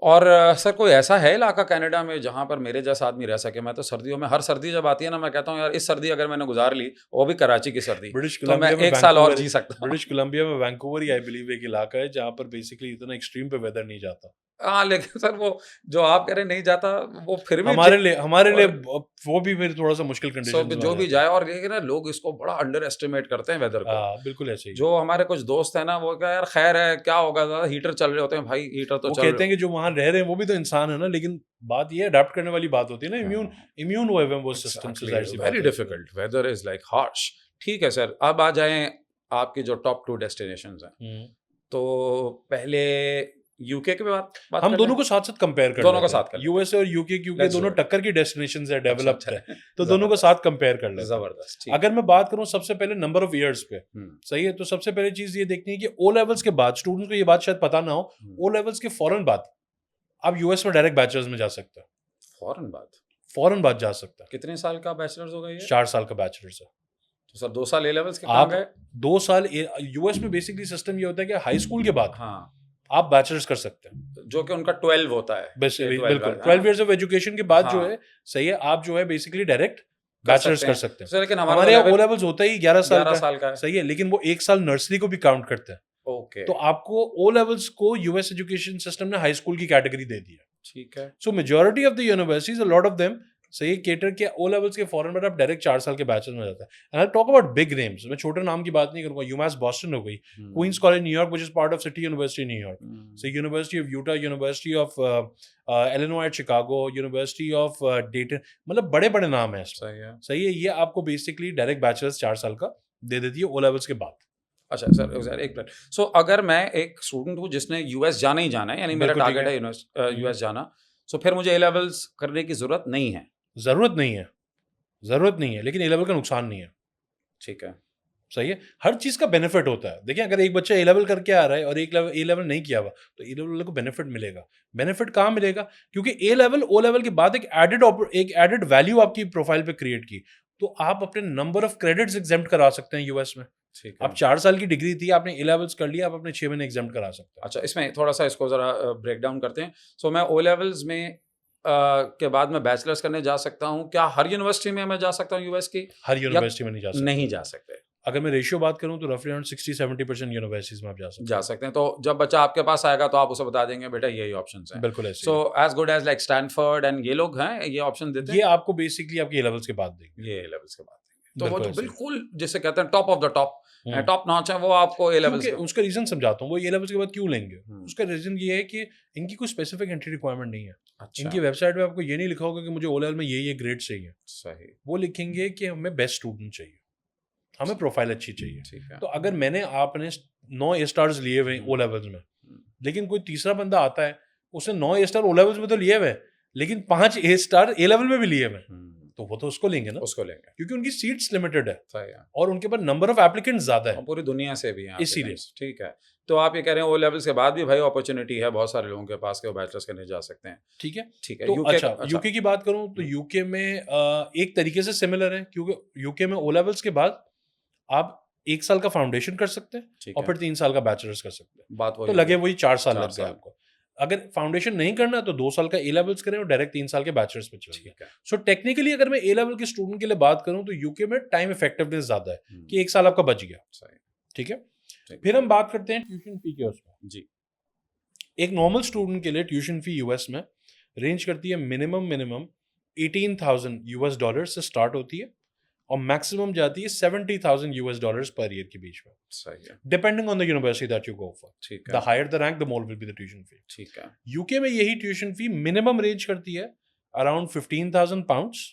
और सर कोई ऐसा है इलाका कनाडा में जहाँ पर मेरे जैसा आदमी रह सके? मैं तो सर्दियों में, हर सर्दी जब आती है ना, मैं कहता हूँ यार इस सर्दी अगर मैंने गुजार ली, वो भी कराची की सर्दी, तो मैं 1 साल और जी सकता हूँ। ब्रिटिश कोलंबिया में वैंकूवर ही आई बिलीव एक इलाका है जहाँ पर बेसिकली इतना एक्सट्रीम पे वेदर नहीं जाता। हाँ, लेकिन सर वो जो आप कह रहे नहीं जाता, वो फिर भी हमारे लिए वो भी फिर थोड़ा सा मुश्किल कंडीशन जो भी जाए। और ये ना लोग इसको बड़ा अंडर एस्टिमेट करते हैं वेदर को। बिल्कुल ऐसे ही। जो हमारे कुछ दोस्त हैं ना, वो क्या यार खैर है, क्या होगा, हीटर चल रहे होते हैं भाई, हीटर तो वो कहते हैं कि जो वहां रह रहे हैं वो भी तो इंसान है ना, लेकिन बात ये अडॉप्ट करने वाली बात होती है ना, इम्यून हुए हैं वो सिस्टम से। Very difficult, weather is like harsh. ठीक है सर, अब आ जाएं आपकी जो टॉप 2 डेस्टिनेशंस हैं। तो पहले यूके के बात हम दोनों को साथ साथ कंपेयर कर, दोनों को साथ कर, यूएसए और यूके, क्योंकि दोनों टक्कर की डेस्टिनेशंस है, डेवलप्ड है, तो दोनों को साथ कंपेयर कर लेते हैं। जबरदस्त। अगर मैं बात करूं सबसे पहले नंबर ऑफ इयर्स पे, सही है, तो सबसे पहले चीज ये देखनी है कि ओ लेवल्स के बाद, स्टूडेंट्स को ये बात शायद पता ना हो, ओ लेवल्स के फौरन बाद आप यूएस में डायरेक्ट बैचलर्स में जा सकते हैं। फौरन बाद जा सकता है। कितने साल का बैचलर्स होगा ये? 4 साल का बैचलर्स है। तो सर 2 साल ए लेवल्स के कहाँ गए? 2 साल यूएस में बेसिकली सिस्टम ये होता है कि हाई स्कूल के बाद आप बैचलर्स कर सकते हैं, जो कि उनका 12 होता है। बिल्कुल 12 इयर्स ऑफ एजुकेशन के बाद जो है, सही है, आप जो है बेसिकली डायरेक्ट बैचलर्स कर सकते हैं। लेकिन हमारे यहाँ ओ लेवल्स होता ही 11 साल का, सही है, लेकिन वो 1 साल नर्सरी को भी काउंट करते हैं। ओके, तो आपको ओ लेवल्स को यूएस एजुकेशन सिस्टम ने हाई स्कूल की कैटेगरी दे दी है। ठीक है। सो majority of the universities, a lot of them, सही केटर के ओ लेवल्स के फॉरन में आप डायरेक्ट 4 साल के बैचलर्स में जाता है। And I talk about big names, मैं छोटे नाम की बात नहीं करूंगा। यूमास बॉस्टन हो गई, queen's college New York which is part of city university New York, so university of Utah, university of Illinois Chicago, university of डेटन, मतलब बड़े बड़े नाम है। सही है, ये आपको बेसिकली डायरेक्ट बैचलर्स 4 साल का दे देती है ओ लेवल्स के बाद। अच्छा सर, एक मिनट। सो अगर मैं एक स्टूडेंट हूँ जिसने यूएस जाना ही जाना है, यानी मेरा टारगेट है यूएस जाना, सो फिर मुझे ए लेवल्स करने की जरूरत नहीं है? जरूरत नहीं है, लेकिन ए लेवल का नुकसान नहीं है। ठीक है, सही है, हर चीज का बेनिफिट होता है। देखिए, अगर एक बच्चा ए लेवल करके आ रहा है और एक ए लेवल नहीं किया हुआ, तो ए लेवल को बेनिफिट मिलेगा। बेनिफिट कहाँ मिलेगा? क्योंकि ए लेवल ओ लेवल के बाद एक एडेड वैल्यू आपकी प्रोफाइल पे क्रिएट की, तो आप अपने नंबर ऑफ क्रेडिट्स एग्जेम्प्ट करा सकते हैं यूएस में। आप 4 साल की डिग्री थी, आपने ए लेवल्स कर लिया, आप अपने 6 महीने एग्जेम्प्ट करा सकते हैं। अच्छा, इसमें थोड़ा सा इसको जरा ब्रेक डाउन करते हैं। सो मैं ओ लेवल्स में के बाद मैं बैचलर्स करने जा सकता हूँ? क्या हर यूनिवर्सिटी में मैं जा सकता हूँ यूएस की? हर यूनिवर्सिटी में नहीं जा सकते। अगर मैं रेशियो बात करूँ तो रफली अराउंड 60-70% यूनिवर्सिटीज में आप जा सकते हैं। तो जब बच्चा आपके पास आएगा तो आप उसे बता देंगे बेटा यही ऑप्शंस हैं। बिल्कुल ऐसे। So as good as like Stanford and ये लोग हैं, ये ऑप्शन देते हैं? ये आपको बेसिकली आपके ए लेवल्स के बाद देंगे। ये ए लेवल्स के बाद देंगे। तो वो तो बिल्कुल जिसे कहते हैं top of the top notch है, वो आपको ए लेवल्स उसका रीजन समझाता हूँ, वो ए लेवल्स के बाद क्यों लेंगे। उसका रीजन ये है कि इनकी कोई स्पेसिफिक एंट्री रिक्वायरमेंट नहीं है। इनकी वेबसाइट पे आपको ये नहीं लिखा होगा कि मुझे ओ लेवल में ये ग्रेड चाहिए। सही। वो लिखेंगे कि हमें बेस्ट स्टूडेंट चाहिए, हमें प्रोफाइल अच्छी चाहिए। तो अगर आपने 9 ए स्टार्स लिए हुए ओ लेवल्स में, लेकिन कोई तीसरा बंदा आता है उसने 9 ए स्टार ओ लेवल्स में तो लिए हुए लेकिन 5 ए स्टार ए लेवल में भी लिए हुए, तो वो तो उसको लेंगे ना, उसको लेंगे, क्योंकि उनकी सीट्स लिमिटेड है और उनके पास नंबर ऑफ एप्लीकेंट्स ज्यादा है, पूरी दुनिया से भी हैं इसीलिए। ठीक है, तो आप ये कह रहे हैं ओ लेवल्स के बाद भी भाई अपॉर्चुनिटी है बहुत सारे लोगों के पास के वो बैचलर्स करने जा सकते हैं। ठीक है। तो अच्छा, यूके की बात करूं तो यूके में एक तरीके से सिमिलर है, क्योंकि यूके में ओ लेवल्स के बाद आप 1 साल का फाउंडेशन कर सकते हैं और फिर 3 साल का बैचलर्स कर सकते हैं। बात तो लगे वही 4 साल लग गए आपको। अगर फाउंडेशन नहीं करना तो 2 साल का ए लेवल्स करें और डायरेक्ट 3 साल के बैचलर्स पे चले गए। सो टेक्निकली अगर मैं ए लेवल के स्टूडेंट के लिए बात करूं तो यूके में टाइम इफेक्टिवनेस ज्यादा है कि 1 साल आपका बच गया। ठीक है। फिर हम बात करते हैं ट्यूशन फी के उसमें। जी, एक नॉर्मल स्टूडेंट के लिए ट्यूशन फी यूएस में रेंज करती है मिनिमम $18,000 से स्टार्ट होती है और मैक्सिमम जाती है $70,000 पर ईयर के बीच में। सही है। Depending on the university that you go for. ठीक है। The higher the rank the more will be the tuition fee. ठीक है। यूके में यही ट्यूशन फी मिनिमम रेंज करती है around £15,000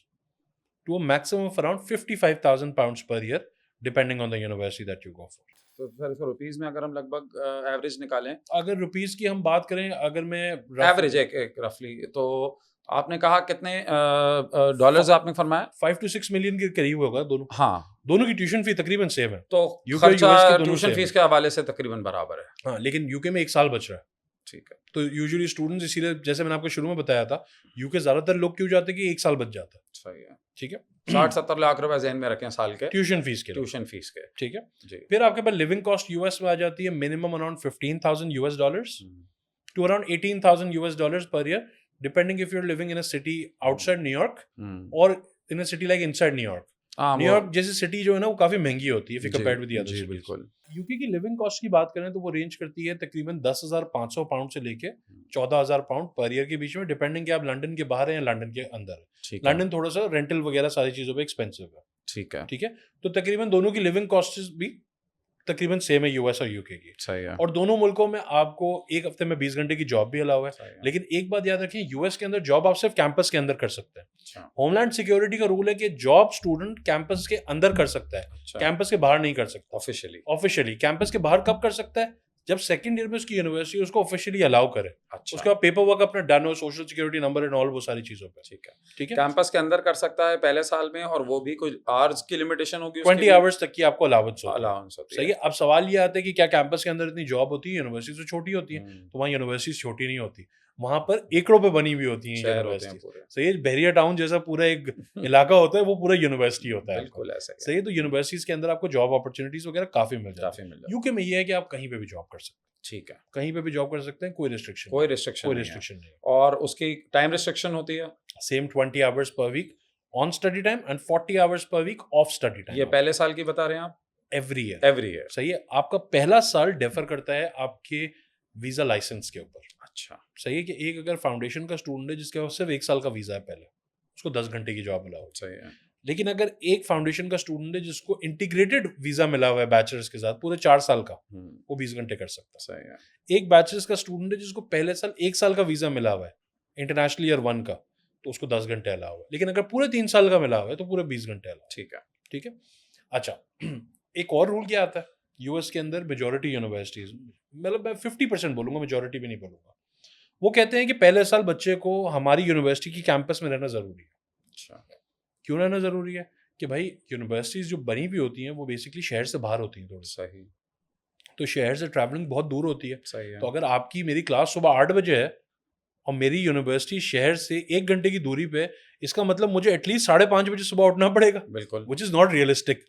to a maximum of around £55,000 per year depending on the university that you go for. तो sir इसको rupees में अगर हम लगभग एवरेज निकालें, अगर रुपीस की हम बात करें, अगर मैं एवरेज एक रफली, तो आपने कहा कितने डॉलर्स आपने फरमाया? 5 to 6 मिलियन के करीब होगा दोनों। हाँ, दोनों की ट्यूशन फी तकरीबन सेम है, तो खर्चा ट्यूशन फीस के हवाले से तकरीबन बराबर है। हाँ, लेकिन यूके में 1 साल बच रहा है। ठीक है। तो यूजुअली स्टूडेंट्स, इसीलिए जैसे मैंने आपको शुरू में बताया था, यूके ज्यादातर लोग क्यों जाते हैं कि 1 साल बच जाता है। सही है। ठीक है। 60-70 लाख रुपए ज़हन में रखें साल के ट्यूशन फीस के। ट्यूशन फीस के। ठीक है जी। फिर आपके पास लिविंग कॉस्ट यूएस में आ जाती है minimum around $15,000 to around $18,000 per year, depending if you are living in a city outside New York और in a city like inside New York. New York जैसी सिटी जो है ना वो काफी महंगी होती है if you compare with the other cities. बिल्कुल। यूके की लिविंग कॉस्ट की बात करें तो वो रेंज करती है तकरीबन £10,500 से लेके £14,000 पर ईयर के बीच में, डिपेंडिंग कि आप लंदन के बाहर हैं या लंदन के अंदर है। लंदन थोड़ा सा रेंटल वगैरह सारी चीजों पे एक्सपेंसिव है। ठीक है। ठीक है। तो तकरीबन दोनों की लिविंग कॉस्ट भी तकरीबन सेम है यूएस और यूके की। सही है। और दोनों मुल्कों में आपको एक हफ्ते में 20 घंटे की जॉब भी अलाउ है। लेकिन एक बात याद रखें, यूएस के अंदर जॉब आप सिर्फ कैंपस के अंदर कर सकते हैं। होमलैंड सिक्योरिटी का रूल है कि जॉब स्टूडेंट कैंपस के अंदर कर सकता है, कैंपस के बाहर नहीं कर सकता। ऑफिशियली कैंपस के बाहर कब कर सकता है? जब सेकंड ईयर में उसकी यूनिवर्सिटी उसको ऑफिशियली अलाउ करे। उसके बाद पेपर वर्क अपना डन हो, social security number and all वो सारी चीजों पे। ठीक है। ठीक है। कैंपस के अंदर कर सकता है पहले साल में, और वो भी कुछ आवर्स की लिमिटेशन होगी, 20 आवर्स तक की आपको अलाउंस होती है। सही है। अब सवाल ये आता है कि क्या कैंपस के अंदर इतनी जॉब होती है? यूनिवर्सिटी तो छोटी होती है, तो वहाँ यूनिवर्सिटी छोटी नहीं होती, वहां पर एकड़ों पे बनी हुई होती है यूनिवर्सिटी। सही है। बहरिया टाउन जैसा पूरा एक इलाका होता है, वो पूरा यूनिवर्सिटी होता है। बिल्कुल ऐसा सही है। तो यूनिवर्सिटीज के अंदर आपको जॉब अपॉर्चुनिटीज वगैरह काफी मिल जाती है। यूके में ये है कि आप कहीं पे भी जॉब कर सकते हैं। ठीक है। कहीं पे भी जॉब कर सकते हैं, कोई रिस्ट्रिक्शन नहीं। और उसकी टाइम रिस्ट्रिक्शन होती है same 20 hours per week on study time and 40 hours per week of study time. ये पहले साल की बता रहे हैं आप? Every year. सही है। आपका पहला साल डिफर करता है आपके वीजा लाइसेंस के ऊपर। अच्छा। सही है। कि एक अगर फाउंडेशन का स्टूडेंट है जिसके पास सिर्फ 1 साल का वीजा है पहले, उसको 10 घंटे की जॉब अलाउ। सही है। लेकिन अगर एक फाउंडेशन का स्टूडेंट है जिसको इंटीग्रेटेड वीजा मिला हुआ है बैचलर्स के साथ पूरे 4 साल का, वो 20 घंटे कर सकता है। सही है। एक बैचलर्स का स्टूडेंट है जिसको पहले साल 1 साल का वीजा मिला हुआ है इंटरनेशनल ईयर 1 का, तो उसको 10 घंटे अलाउ है। लेकिन अगर पूरे 3 साल का मिला हुआ है तो पूरे 20 घंटे अलाउ। ठीक है। ठीक है। अच्छा, एक और रूल क्या आता है यूएस के अंदर? मेजॉरिटी यूनिवर्सिटीज, मतलब मैं 50% बोलूंगा, मेजॉरिटी भी नहीं बोलूंगा, वो कहते हैं कि पहले साल बच्चे को हमारी यूनिवर्सिटी की कैंपस में रहना जरूरी है। अच्छा। क्यों रहना जरूरी है? कि भाई यूनिवर्सिटीज जो बनी हुई होती हैं वो बेसिकली शहर से बाहर होती हैं थोड़ी। सही। तो शहर से ट्रैवलिंग बहुत दूर होती है। सही है। तो अगर आपकी मेरी क्लास सुबह 8 बजे है और मेरी यूनिवर्सिटी शहर से 1 घंटे की दूरी पे, इसका मतलब मुझे एटलीस्ट 5:30 बजे सुबह उठना पड़ेगा। बिल्कुल। Which is not realistic.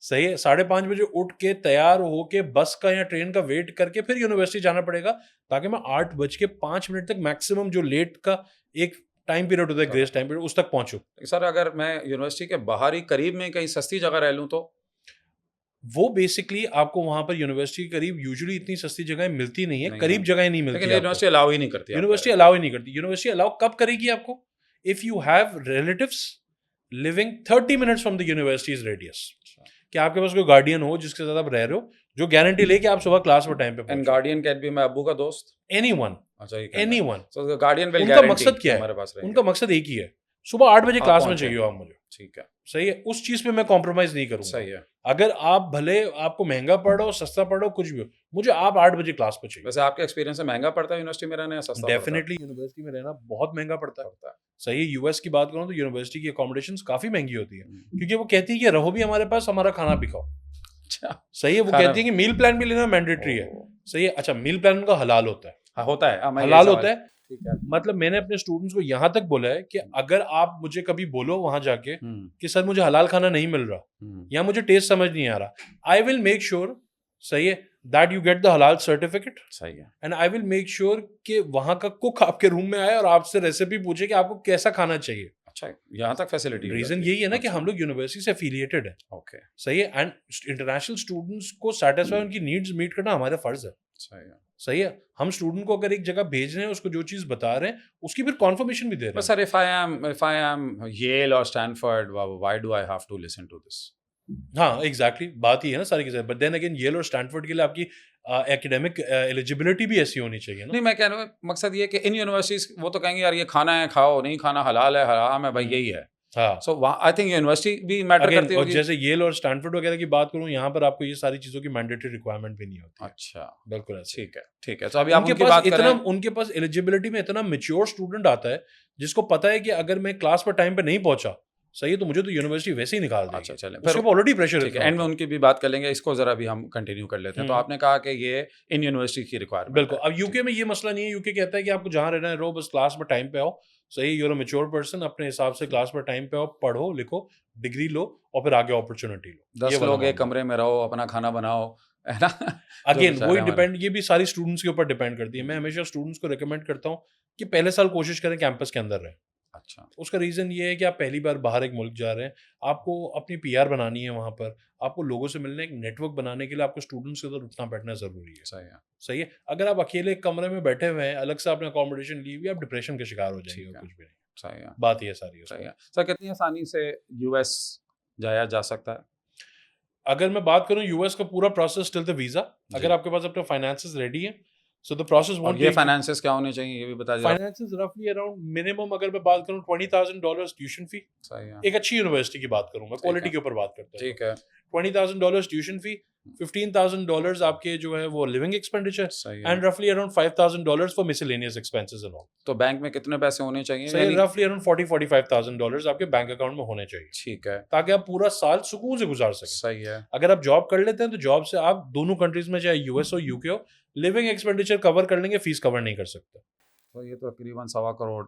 सही है। 5:30 बजे उठ के तैयार होके बस का या ट्रेन का वेट करके फिर यूनिवर्सिटी जाना पड़ेगा, ताकि मैं 8:05 तक मैक्सिमम जो लेट का एक टाइम पीरियड होता है, ग्रेस टाइम पीरियड, उस तक पहुंचूं। सर अगर मैं यूनिवर्सिटी के बाहर ही करीब में कहीं सस्ती जगह रह लूं तो? वो बेसिकली आपको वहां पर यूनिवर्सिटी के करीब यूजुअली इतनी सस्ती जगह मिलती नहीं है, करीब जगह नहीं मिलती। लेकिन यूनिवर्सिटी अलाउ ही नहीं करती। यूनिवर्सिटी अलाउ ही नहीं करती। यूनिवर्सिटी अलाउ कब करेगी आपको? If you have relatives living 30 minutes from the universities radius, कि आपके पास कोई गार्डियन हो जिसके साथ आप रह रहे हो, जो गारंटी ले कि आप सुबह क्लास में टाइम पे एंड गार्डियन कैन बी मैं अब्बू का दोस्त, एनीवन, अच्छा एनीवन। सो गार्डियन विल उनका मकसद क्या है? उनका मकसद एक ही है, सुबह 8 बजे क्लास में चाहिए आप मुझे, ठीक है, सही है, उस चीज पे मैं कॉम्प्रोमाइज नहीं करूंगा। सही है। अगर आप भले आपको महंगा पढ़ो सस्ता पढ़ो कुछ भी हो, मुझे आप 8 बजे क्लास पे चाहिए। वैसे आपके एक्सपीरियंस से महंगा पड़ता है यूनिवर्सिटी में रहना या सस्ता? डेफिनेटली यूनिवर्सिटी में रहना बहुत महंगा पड़ता है। सही है, यूएस की बात करूं तो यूनिवर्सिटी की अकोमोडेशंस काफी महंगी होती है, क्योंकि वो कहती है कि रहो भी हमारे पास, हमारा खाना भी खाओ। अच्छा, सही है, वो कहती है कि मील प्लान भी लेना मैंडेटरी है। सही है, अच्छा मील प्लान उनका हलाल होता है। हाँ, होता है, हलाल होता है। मतलब मैंने अपने स्टूडेंट्स को यहाँ तक बोला है कि अगर आप मुझे कभी बोलो वहां जाके कि सर मुझे हलाल खाना नहीं मिल रहा या मुझे टेस्ट समझ नहीं आ रहा, आई विल मेक श्योर, सही है, दैट यू गेट द हलाल सर्टिफिकेट, सही है, and I will make sure कि वहां का कुक आपके रूम में आए और आपसे रेसिपी पूछे कि आपको कैसा खाना चाहिए। अच्छा, यहाँ तक फैसिलिटी। रीजन यही है ना कि हम लोग यूनिवर्सिटी से एफिलिएटेड है। ओके, सही है, एंड इंटरनेशनल स्टूडेंट्स को सेटिस्फाई उनकी नीड्स मीट करना हमारा फर्ज है। सही है, सही है, हम स्टूडेंट को अगर एक जगह भेज रहे हैं, उसको जो चीज बता रहे हैं उसकी फिर कॉन्फर्मेशन भी दे रहे हैं। Sir if I am Yale or Stanford, why do I have to listen to this? हाँ एग्जैक्टली, बात ही है ना सारी की सारी। बट देन अगेन येल और स्टैनफोर्ड के लिए आपकी एकेडमिक एलिजिबिलिटी भी ऐसी होनी चाहिए ना। नहीं, मैं कह रहा हूँ मकसद ये कि इन यूनिवर्सिटीज वो तो कहेंगे यार ये खाना है खाओ, नहीं खाना हलाल है हराम है, भाई यही है। हाँ, सो आई थिंक यूनिवर्सिटी भी मैटर करती होगी। जैसे येल और स्टैनफोर्ड वगैरह की बात करूँ, यहाँ पर आपको ये सारी चीजों की मैंडेटरी रिक्वायरमेंट भी नहीं होती। अच्छा, बिल्कुल ऐसे। ठीक है, ठीक है। तो अभी आप उनकी बात करें, उनके पास एलिजिबिलिटी में इतना मेच्योर स्टूडेंट आता है जिसको पता है कि अगर मैं क्लास पर टाइम पे नहीं पहुंचा, सही है, तो मुझे तो यूनिवर्सिटी वैसे ही निकाल देगी। अच्छा, चलें, फिर ऑलरेडी प्रेशर है, एंड में उनकी भी बात कर लेंगे, इसको जरा भी हम कंटिन्यू कर लेते हैं। तो आपने कहा कि ये इन यूनिवर्सिटी की रिक्वायरमेंट। बिल्कुल, अब यूके में ये मसला नहीं है। यूके कहता है कि आपको जहां रहना है रहो, बस क्लास में टाइम पे आओ। सही, यूर अ मैच्योर पर्सन, अपने हिसाब से क्लास पर टाइम पे आओ, पढ़ो लिखो, डिग्री लो और फिर आगे अपॉर्चुनिटी लो। 10 लोग एक कमरे में रहो, अपना खाना बनाओ, है ना। अगेन वही डिपेंड, ये भी सारी स्टूडेंट्स के ऊपर डिपेंड करती है। मैं हमेशा स्टूडेंट्स को रिकमेंड करता हूँ कि पहले साल कोशिश करें कैंपस के अंदर रहें। अच्छा, उसका रीजन ये है कि आप पहली बार बाहर एक मुल्क जा रहे हैं, आपको अपनी पीआर बनानी है वहां पर, आपको लोगों से मिलने, एक नेटवर्क बनाने के लिए आपको स्टूडेंट्स के साथ उठना बैठना जरूरी है। सही है, सही है। अगर आप अकेले एक कमरे में बैठे हुए हैं, अलग से आपने अकोमोडेशन ली हुई, आप डिप्रेशन के शिकार हो जाएंगे और कुछ भी नहीं। सही है, बात ये सारी है। सही है। सर कितनी आसानी से यूएस जाया जा सकता है? अगर मैं बात करूं यूएस का पूरा प्रोसेस टिल द वीजा, अगर आपके पास अपने फाइनेंसेस रेडी है, सो द प्रोसेस वोंट ये फाइनेंसेस क्या होने चाहिए ये भी बता दीजिए। फाइनेंसेस रफली अराउंड मिनिमम अगर मैं बात करूं $20,000 ट्यूशन फी। सही है, एक अच्छी यूनिवर्सिटी की बात करूंगा, क्वालिटी के ऊपर बात करते हैं। ठीक है, $20,000 ट्यूशन फी, $15,000 आपके जो है वो लिविंग एक्सपेंडिचर, सही है। एंड रफली around $5,000 for miscellaneous expenses and all. तो बैंक में कितने पैसे होने चाहिए? सही, रफली अराउंड $40,000-45,000 आपके बैंक अकाउंट में होने चाहिए। ठीक है, ताकि आप पूरा साल सुकून से गुजार सकें। सही है। अगर आप जॉब कर लेते हैं तो जॉब से आप दोनों कंट्रीज में, चाहे यूएस हो यूके हो, लिविंग एक्सपेंडिचर कवर कर लेंगे, फीस कवर नहीं कर सकते। तो ये तो तकरीबन 1.25 करोड़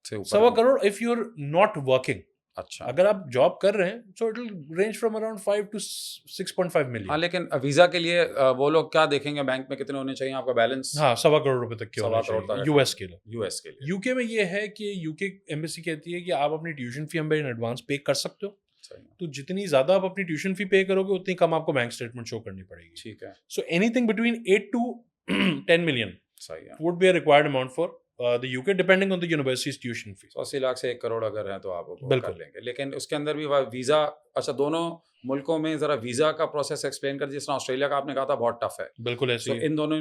से ऊपर। 1.25 crore if you are not working. अच्छा, अगर आप जॉब कर रहे हैं so it will range from around 5 to 6.5 million. हाँ, लेकिन वीजा के लिए वो लोग क्या देखेंगे, बैंक में कितने होने चाहिए आपका बैलेंस? हाँ, 1.25 करोड़ रुपए तक के होने चाहिए यूएस के लिए। यूएस के लिए, यूके में ये है कि यूके एम्बेसी कहती है कि आप अपनी ट्यूशन फी हमें इन एडवांस पे कर सकते हो। तो जितनी ज्यादा आप अपनी ट्यूशन फी पे करोगे उतनी कम आपको बैंक स्टेटमेंट शो करनी पड़ेगी। ठीक है। So anything between 8 to 10 million सही है, would be a required amount for the UK depending on the university's tuition fee। 80 lakh से 1 करोड़ अगर है तो आप वो बिल्कुल कर लेंगे। लेकिन उसके अंदर भी वीजा, अच्छा दोनों मुल्कों में जरा वीजा का प्रोसेस एक्सप्लेन कर, जिस तरह ऑस्ट्रेलिया का आपने कहा था बहुत टफ है। बिल्कुल ऐसे इन दोनों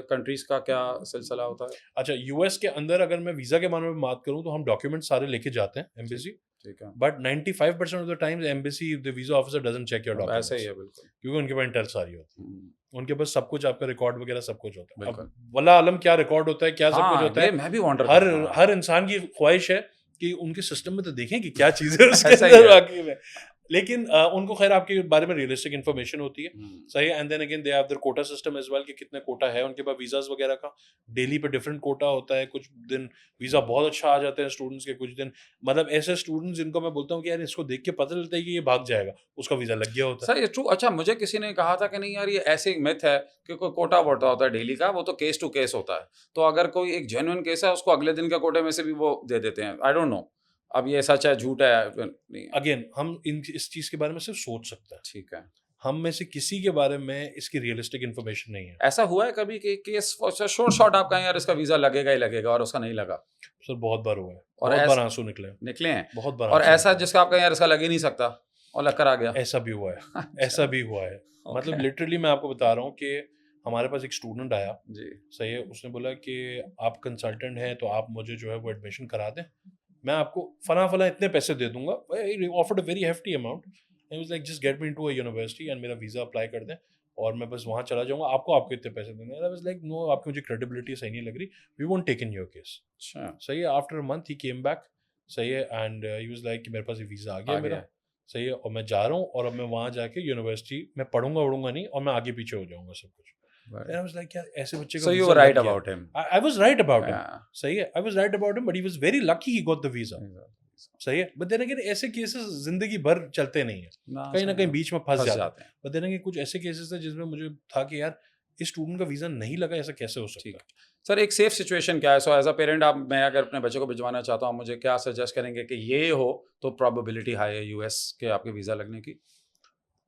कंट्रीज का क्या सिलसिला होता है? अच्छा, यूएस के अंदर अगर मैं वीजा के बारे में बात करूं तो हम डॉक्यूमेंट सारे लेके जाते हैं एम्बेसी। ठीक है, but 95% of the times embassy the visa officer doesn't check your documents. ऐसे ही है बिल्कुल, क्योंकि उनके पास इंटेल सारी होती है, उनके पास सब कुछ, आपका रिकॉर्ड वगैरह सब कुछ होता है। अब वल्लाह आलम क्या रिकॉर्ड होता है, क्या सब कुछ होता है, मैं भी वंडर करता हूं। हर इंसान की ख्वाहिश है कि उनके सिस्टम में तो देखें कि क्या चीजें उसके अंदर वाकई में। लेकिन उनको खैर आपके बारे में रियलिस्टिक इन्फॉर्मेशन होती है। सही है, and then again they have their quota system as well कि कितने कोटा है उनके पास वीजास वगैरह का। डेली पे डिफरेंट कोटा होता है, कुछ दिन वीजा बहुत अच्छा आ जाते हैं स्टूडेंट्स के, कुछ दिन मतलब ऐसे स्टूडेंट्स जिनको मैं बोलता हूँ कि यार इसको देख के पता चलता है कि ये भाग जाएगा, उसका वीजा लग गया होता है। सर ये ट्रू। अच्छा, मुझे किसी ने कहा था कि नहीं यार ये ऐसे मिथ है कि कोई कोटा वोटा होता है डेली का, वो तो केस टू केस होता है। तो अगर कोई एक जेन्युइन केस है उसको अगले दिन का कोटे में से भी वो दे देते हैं। आई डोंट नो अब ये सच है झूठ है नहीं। अगेन हम इस चीज के बारे में सिर्फ सोच सकते हैं। ठीक है, हम में से किसी के बारे में इसकी रियलिस्टिक इन्फॉर्मेशन नहीं है। ऐसा हुआ है कभी कि केस शॉर्ट शॉट आप कहें यार इसका वीजा लगेगा ही लगेगा और उसका नहीं लगा? सर बहुत बार हुआ है, और बहुत बार आंसू निकले हैं बहुत बार। और ऐसा जिसका आप कहें यार इसका लग ही नहीं सकता और लग कर आ गया? ऐसा भी हुआ है। ऐसा भी हुआ है। मतलब लिटरली मैं आपको बता रहा हूँ कि हमारे पास एक स्टूडेंट आया जी, सही है, उसने बोला कि आप कंसल्टेंट हैं तो आप मुझे जो है वो एडमिशन करा दें, मैं आपको फला इतने पैसे दे दूंगा। Offered a very hefty amount. I was like just get me into a university and मेरा वीजा अप्लाई कर दें और मैं बस वहाँ चला जाऊंगा, आपको इतने पैसे देंगे। आई वाज लाइक नो, आपकी मुझे क्रेडिबिलिटी सही नहीं लग रही, we won't take in your case. सही है, आफ्टर अ मंथ ही केम बैक, सही है, एंड ही वाज लाइक मेरे पास ये वीजा आ गया मेरा, सही है, और मैं जा रहा हूँ और अब मैं वहाँ जाके यूनिवर्सिटी में पढ़ूंगा नहीं और मैं आगे पीछे हो जाऊंगा सब कुछ। And I was like, यार ऐसे बच्चे का So you were right about him. I was right about him. सही है, I was right about him, but he was very lucky he got the visa. सही है, but then again ऐसे cases जिंदगी भर चलते नहीं है, कहीं ना कहीं बीच में फंस जाते हैं। but then again कुछ ऐसे केसेस थे जिसमें मुझे था कि यार इस स्टूडेंट का वीजा नहीं लगा, ऐसा कैसे हो सकता है? सर एक सेफ सिचुएशन क्या है? सो एज अ पेरेंट आप, मैं अगर अपने बच्चे को भिजवाना चाहता हूँ, मुझे क्या सजेस्ट करेंगे कि ये हो तो प्रोबेबिलिटी हाई है यूएस के आपके वीजा लगने की?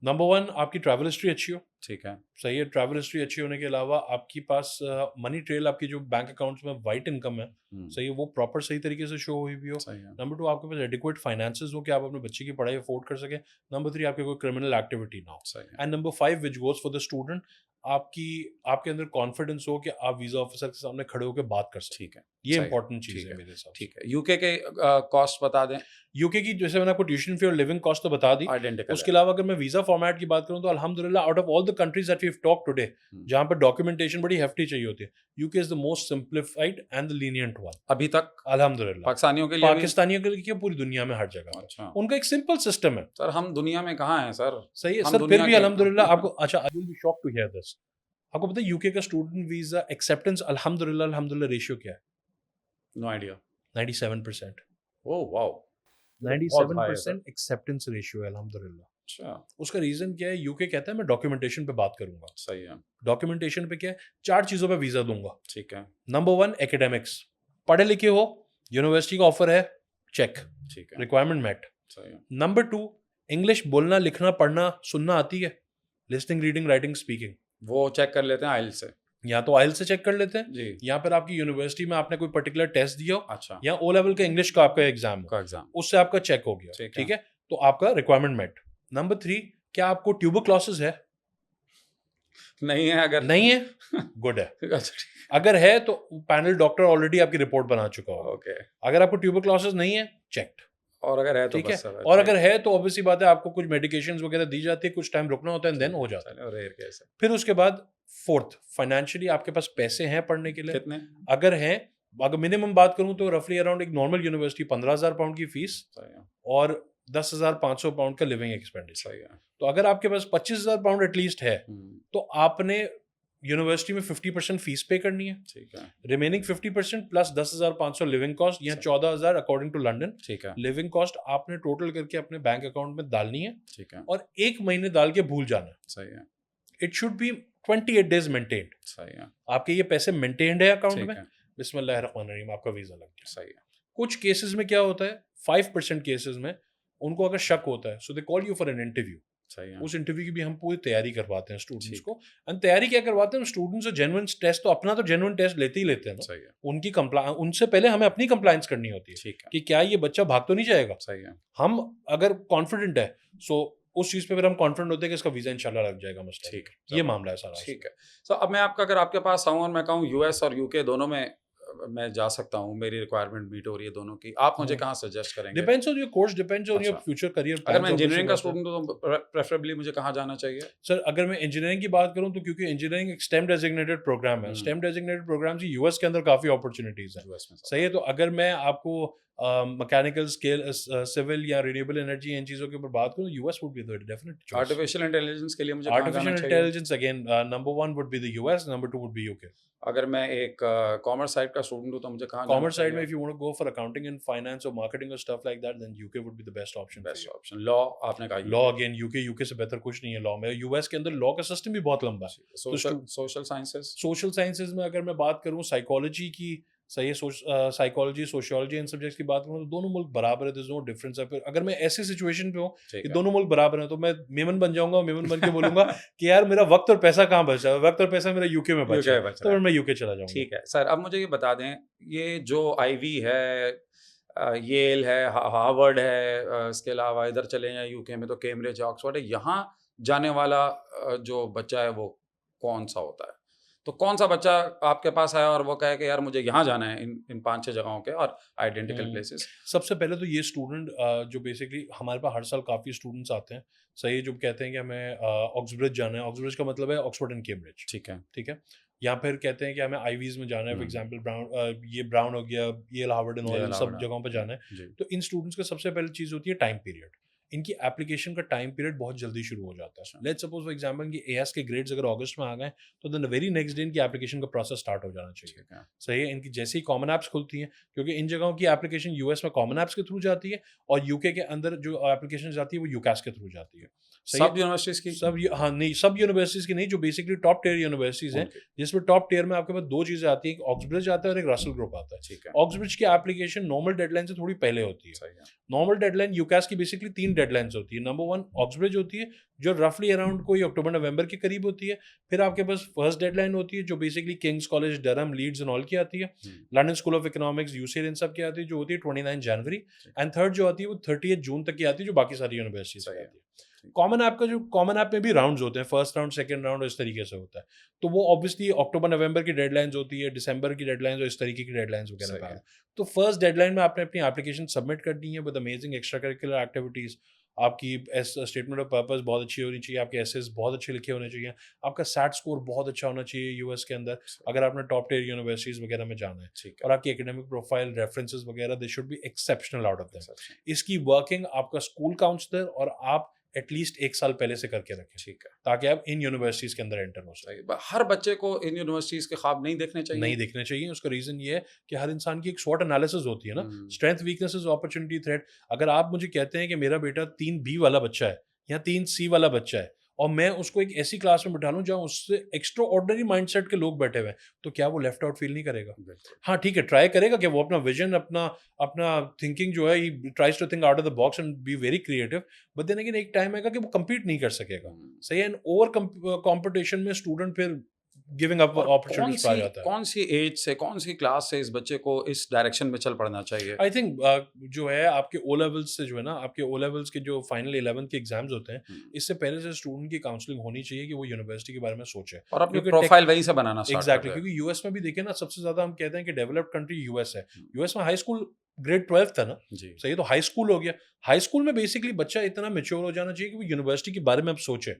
नंबर 1, आपकी ट्रैवल हिस्ट्री अच्छी हो। ठीक है, सही है, ट्रैवल हिस्ट्री अच्छी होने के अलावा आपके पास मनी ट्रेल, आपकी जो बैंक अकाउंट्स में वाइट इनकम है, सही है, वो प्रॉपर सही तरीके से शो हुई भी हो। नंबर 2, आपके पास एडिक्वेट फाइनेंसेस हो कि आप अपने बच्चे की पढ़ाई अफोर्ड कर सके। नंबर 3, आपके कोई क्रिमिनल एक्टिविटी ना हो। And number 5 which goes for the student, आपके अंदर कॉन्फिडेंस हो कि आप वीजा ऑफिसर के सामने खड़े होकर बात कर सकते। ठीक है, ये इंपॉर्टेंट चीज है मेरे हिसाब से। ठीक है, यूके के कॉस्ट बता दें। यूके की जैसे मैंने आपको ट्यूशन फी और लिविंग कॉस्ट तो बता दी, उसके अलावा अगर मैं वीजा फॉर्मेट की बात करूं तो अल्हम्दुलिल्लाह out of all the countries that we have talked today, जहां पर डॉक्यूमेंटेशन बड़ी हेफ्टी चाहिए होती है, UK is the most simplified and the lenient one अभी तक, अल्हम्दुलिल्लाह। पाकिस्तानियों के लिए पूरी दुनिया में हर जगह। अच्छा, उनका एक सिंपल सिस्टम है। सर हम दुनिया में कहाँ हैं सर? सही है सर, फिर भी अल्हम्दुलिल्लाह आपको, अच्छा I will be shocked to hear this, आपको पता है यूके का स्टूडेंट वीजा एक्सेप्टेंस अल्हम्दुलिल्लाह रेशियो क्या है? No idea. 97%। Oh wow, 97% acceptance ratio है अल्हम्दुलिल्लाह। अच्छा, उसका रीजन क्या है? यूके कहता है मैं डॉक्यूमेंटेशन पे बात करूंगा। सही है, डॉक्यूमेंटेशन पे क्या है? 4 चीजों पे वीजा दूंगा। ठीक है। नंबर 1, एकेडमिक्स, पढ़े लिखे हो, यूनिवर्सिटी का ऑफर है, चेक, ठीक है, रिक्वायरमेंट मेट। सही है। नंबर 2, इंग्लिश बोलना लिखना पढ़ना सुनना आती है, लिसनिंग रीडिंग राइटिंग स्पीकिंग, वो चेक कर लेते हैं आइल से, या तो आइल से चेक कर लेते हैं जी, या फिर आपकी यूनिवर्सिटी में आपने कोई पर्टिकुलर टेस्ट दिया हो, अच्छा, या ओ लेवल का इंग्लिश का आपका एग्जाम उससे आपका चेक हो गया, ठीक है, तो आपका रिक्वायरमेंट मेट। नंबर 3, क्या आपको ट्यूबरक्लोसिस है? नहीं है, अगर नहीं है गुड है, अगर है तो पैनल डॉक्टर ऑलरेडी आपकी रिपोर्ट बना चुका होगा। ओके, अगर आपको ट्यूबरक्लोसिस नहीं है, चेक्ड, और अगर है तो ठीक है, और अगर है तो ऑब्वियसली बात है आपको कुछ मेडिकेशंस वगैरह दी जाती है, कुछ टाइम रुकना होता है, देन हो जाता है। फिर उसके बाद 4th, फाइनेंशियली आपके पास पैसे हैं पढ़ने के लिए? कितने? अगर मिनिमम बात करूं तो रफली अराउंड एक नॉर्मल यूनिवर्सिटी 15,000 पाउंड की फीस और 10,500 पाउंड का लिविंग एक्सपेंडिचर। तो अगर आपके पास 25,000 पाउंड एटलीस्ट है तो आपने यूनिवर्सिटी में 50% फीस पे करनी है, ठीक है, रिमेनिंग 50% प्लस 10,500 लिविंग कॉस्ट या 14,000 अकॉर्डिंग टू लंदन, ठीक है, लिविंग कॉस्ट आपने टोटल करके अपने बैंक अकाउंट में डालनी है, ठीक है, और 1 महीने डाल के भूल जाना। सही है, it should be 28 days maintained. सही है, आपके ये पैसे मेंटेन्ड है अकाउंट में, बिस्मिल्लाहिर्रहमानिर्रहीम आपका वीजा लग गया। सही है। कुछ केसेस में क्या होता है, 5% केसेस में उनको अगर शक होता है, so they call you for an interview. उस इंटरव्यू की भी हम पूरी तैयारी करवाते हैं स्टूडेंट्स को, एंड तैयारी क्या करवाते हैं स्टूडेंट्स से, जेन्युइन टेस्ट तो अपना तो जेन्युइन टेस्ट लेते ही लेते हैं ना। सही है। उनकी उनसे पहले हमें अपनी कंप्लायंस करनी होती है, ठीक है, कि क्या ये बच्चा भाग तो नहीं जाएगा। सही है। हम अगर कॉन्फिडेंट है, सो उस चीज पे फिर हम कॉन्फिडेंट होते हैं कि इसका वीजा इंशाल्लाह लग जाएगा मस्ट। ठीक है, ये मामला है सारा। ठीक है। सो अब मैं अगर आपके पास आऊँ और मैं कहूँ यूएस और यूके दोनों में मैं जा सकता हूँ, मेरी रिक्वायरमेंट मीट हो रही है दोनों की, आप मुझे कहाँ सजेस्ट करेंगे? Depends on your course, depends on your future career. अगर मैं इंजीनियरिंग का स्टूडेंट हूँ तो प्रेफरेबली मुझे कहाँ जाना चाहिए? सर अगर मैं इंजीनियरिंग की बात करूँ तो क्योंकि इंजीनियरिंग एक स्टेम डेजिग्नेटेड प्रोग्राम है, स्टेम डेजिग्नेटेड प्रोग्राम से यूएस के अंदर काफी अपॉर्चुनिटीज है। सही है, तो अगर मैं आपको मैकेनिकल स्केल सिविल या रिन्यूएबल एनर्जी इन चीजों के ऊपर बात करूं, US would be the definite choice. Artificial intelligence के लिए मुझे artificial intelligence again number 1 would be the US, number 2 would be UK. अगर मैं एक कॉमर्स साइड का स्टूडेंट हूं तो मुझे कहां कॉमर्स साइड में if you want to go for accounting and finance और मार्केटिंग और stuff like that, then UK would be the best option. Best option. Law आपने कहा, लॉ अगेन यूके से बेहतर कुछ नहीं है लॉ में। यूएस के अंदर लॉ का सिस्टम भी बहुत लंबा है। सोशल साइंसेस, सोशल साइंसेस में अगर मैं बात करूं साइकोलॉजी की सही है। साइकोलॉजी, सोशियोलॉजी, इन सब्जेक्ट्स की बात करूँ तो दोनों मुल्क बराबर है, देयर इज नो डिफरेंस है। फिर अगर मैं ऐसी सिचुएशन पे हूँ कि दोनों मुल्क बराबर हैं, तो मैं मेमन बन जाऊंगा, और मेमन बन के बोलूंगा कि यार मेरा वक्त और पैसा कहाँ बच रहा है, वक्त और पैसा मेरा यूके में बच रहा है, तो फिर मैं यूके चला जाऊंगा। ठीक है सर, अब मुझे ये बता दें, ये जो आईवी है, येल है, हार्वर्ड है, इसके अलावा इधर चले जाएं यूके में तो कैम्ब्रिज, ऑक्सफोर्ड है, यहाँ जाने वाला जो बच्चा है वो कौन सा होता है? तो कौन सा बच्चा आपके पास आया और वो कहे कि यार मुझे यहाँ जाना है, इन 5-6 जगहों के और आइडेंटिकल प्लेसेस? सबसे पहले तो ये स्टूडेंट जो बेसिकली हमारे पास हर साल काफ़ी स्टूडेंट्स आते हैं, सही है, जो कहते हैं कि हमें ऑक्सब्रिज जाना है। ऑक्सब्रिज का मतलब है ऑक्सफोर्ड एंड कैम्ब्रिज, ठीक है। ठीक है। या फिर कहते हैं कि हमें आईवीज में जाना है, फॉर एग्जांपल ब्राउन हो गया, येल, हार्वर्ड एंड ऑल, इन सब जगहों पर जाना है। तो इन स्टूडेंट्स का सबसे पहली चीज़ होती है टाइम पीरियड। इनकी एप्लीकेशन का टाइम पीरियड बहुत जल्दी शुरू हो जाता है। लेट्स सपोज फॉर एग्जांपल कि एएस के ग्रेड्स अगर अगस्त में आ गए, तो द वेरी नेक्स्ट डे इनकी एप्लीकेशन का प्रोसेस स्टार्ट हो जाना चाहिए। सही है। इनकी जैसे ही कॉमन ऐप्स खुलती हैं, क्योंकि इन जगहों की एप्लीकेशन यूएस में कॉमन ऐप्स के थ्रू जाती है, और यूके के अंदर जो एप्लीकेशन जाती है वो यूकास के थ्रू जाती है। सब यूनिवर्सिटीज की? हाँ नहीं, सब यूनिवर्सिटीज की नहीं, जो बेसिकली टॉप टियर यूनिवर्सिटीज हैं, जिसमें टॉप टियर में आपके पास दो चीजें आती है, एक ऑक्सब्रिज आता है और एक रसल ग्रुप आता है। ऑक्सब्रिज की एप्लीकेशन नॉर्मल डेडलाइन से थोड़ी पहले होती है। नॉर्मल डेडलाइन यूकास की बेसिकली 3 डेडलाइंस होती है। नंबर 1 ऑक्सब्रिज होती है, जो रफली अराउंड कोई अक्टूबर नवंबर के करीब होती है। फिर आपके पास फर्स्ट डेडलाइन होती है, जो basically King's College, Durham, Leeds and all की आती है। London School of Economics, UCL, इन सब की आती है, जो होती है 29 जनवरी। एंड थर्ड जो आती है वो 30 जून तक की आती है, जो बाकी सारी यूनिवर्सिटीज की आती है। कॉमन ऐप का जो कॉमन ऐप में भी राउंड्स होते हैं, फर्स्ट राउंड, सेकंड राउंड, इस तरीके से होता है। तो वो ऑब्वियसली अक्टूबर नवंबर की डेडलाइंस होती है, दिसंबर की डेडलाइंस और इस तरीके की डेडलाइंस वगैरह का। तो फर्स्ट डेडलाइन में आपने अपनी एप्लीकेशन सबमिट करनी है with amazing extra curricular activities. आपकी स्टेटमेंट ऑफ पर्पस बहुत अच्छी होनी चाहिए, आपके एसेस बहुत अच्छे लिखे होने चाहिए, आपका सैट स्कोर बहुत अच्छा होना चाहिए यूएस के अंदर अगर आपने टॉप टियर यूनिवर्सिटीज वगैरह में जाना है। और आपकी एकेडमिक प्रोफाइल, रेफरेंसेस वगैरह, they should be exceptional out of them. इसकी वर्किंग आपका स्कूल काउंसलर और आप एटलीस्ट 1 साल पहले से करके रखें, ठीक है, ताकि आप इन यूनिवर्सिटीज के अंदर एंटर हो सके। हर बच्चे को इन यूनिवर्सिटीज के ख्वाब नहीं देखने चाहिए? नहीं देखने चाहिए। उसका रीजन ये है कि हर इंसान की एक स्वॉट एनालिसिस होती है ना, स्ट्रेंथ, वीकनेसेस, अपॉर्चुनिटी, थ्रेट। अगर आप मुझे कहते हैं कि मेरा बेटा 3B वाला बच्चा है या 3C वाला बच्चा है, और मैं उसको एक ऐसी क्लास में बिठा लूं जहां उससे एक्स्ट्रा ऑर्डिनरी माइंडसेट के लोग बैठे हुए हैं, तो क्या वो लेफ्ट आउट फील नहीं करेगा? हाँ ठीक है, ट्राई करेगा कि वो अपना विजन, अपना अपना थिंकिंग जो है, he tries to think out of the box and be very creative, but then again एक टाइम आएगा कि वो कम्पीट नहीं कर सकेगा। सही है। ओवर कॉम्पिटिशन में स्टूडेंट फिर गिविंग अप अपॉर्चुनिटीज पा जाता है। कौन सी एज से, कौन सी क्लास से इस बच्चे को इस डायरेक्शन में चल पड़ना चाहिए? आई थिंक जो है आपके ओ लेवल्स से, जो है ना, आपके ओ लेवल्स के जो फाइनल 11th के एग्जाम्स होते हैं, इससे पहले से स्टूडेंट की काउंसलिंग होनी चाहिए कि वो यूनिवर्सिटी के बारे में सोचे और अपनी प्रोफाइल वहीं से बनाना स्टार्ट एग्जैक्टली। क्योंकि यूएस में भी देखें ना, सबसे ज्यादा हम कहते हैं कि डेवलप्ड कंट्री यूएस है। यूएस में हाई स्कूल ग्रेड 12 था ना, सही है, तो हाई स्कूल हो गया। हाई स्कूल में बेसिकली बच्चा इतना मैच्योर हो जाना चाहिए कि वो यूनिवर्सिटी के बारे में अब सोचे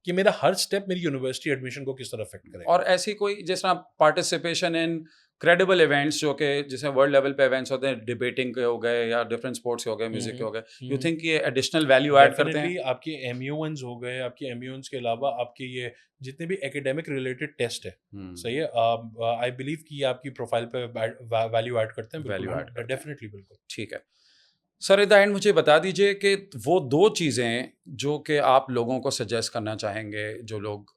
कि मेरा हर स्टेप मेरी यूनिवर्सिटी एडमिशन को किस तरह अफेक्ट करेगा। और ऐसी कोई जिस तरह पार्टिसिपेशन इन क्रेडिबल इवेंट्स, जो कि जैसे वर्ल्ड लेवल पे इवेंट्स होते हैं, डिबेटिंग के हो गए या डिफरेंट स्पोर्ट्स के हो गए, म्यूजिक के हो गए, यू थिंक ये एडिशनल वैल्यू ऐड करते हैं? आपके एमयूएन्स हो गए, आपके एमयूएन्स के अलावा आपके ये जितने भी एकेडमिक रिलेटेड टेस्ट है, सही है, आई बिलीव कि ये आपकी प्रोफाइल पे वैल्यू ऐड करते हैं। वैल्यू ऐड डेफिनेटली, बिल्कुल। ठीक है सर, एट द एंड मुझे बता दीजिए कि वो 2 चीज़ें जो कि आप लोगों को सजेस्ट करना चाहेंगे, जो लोग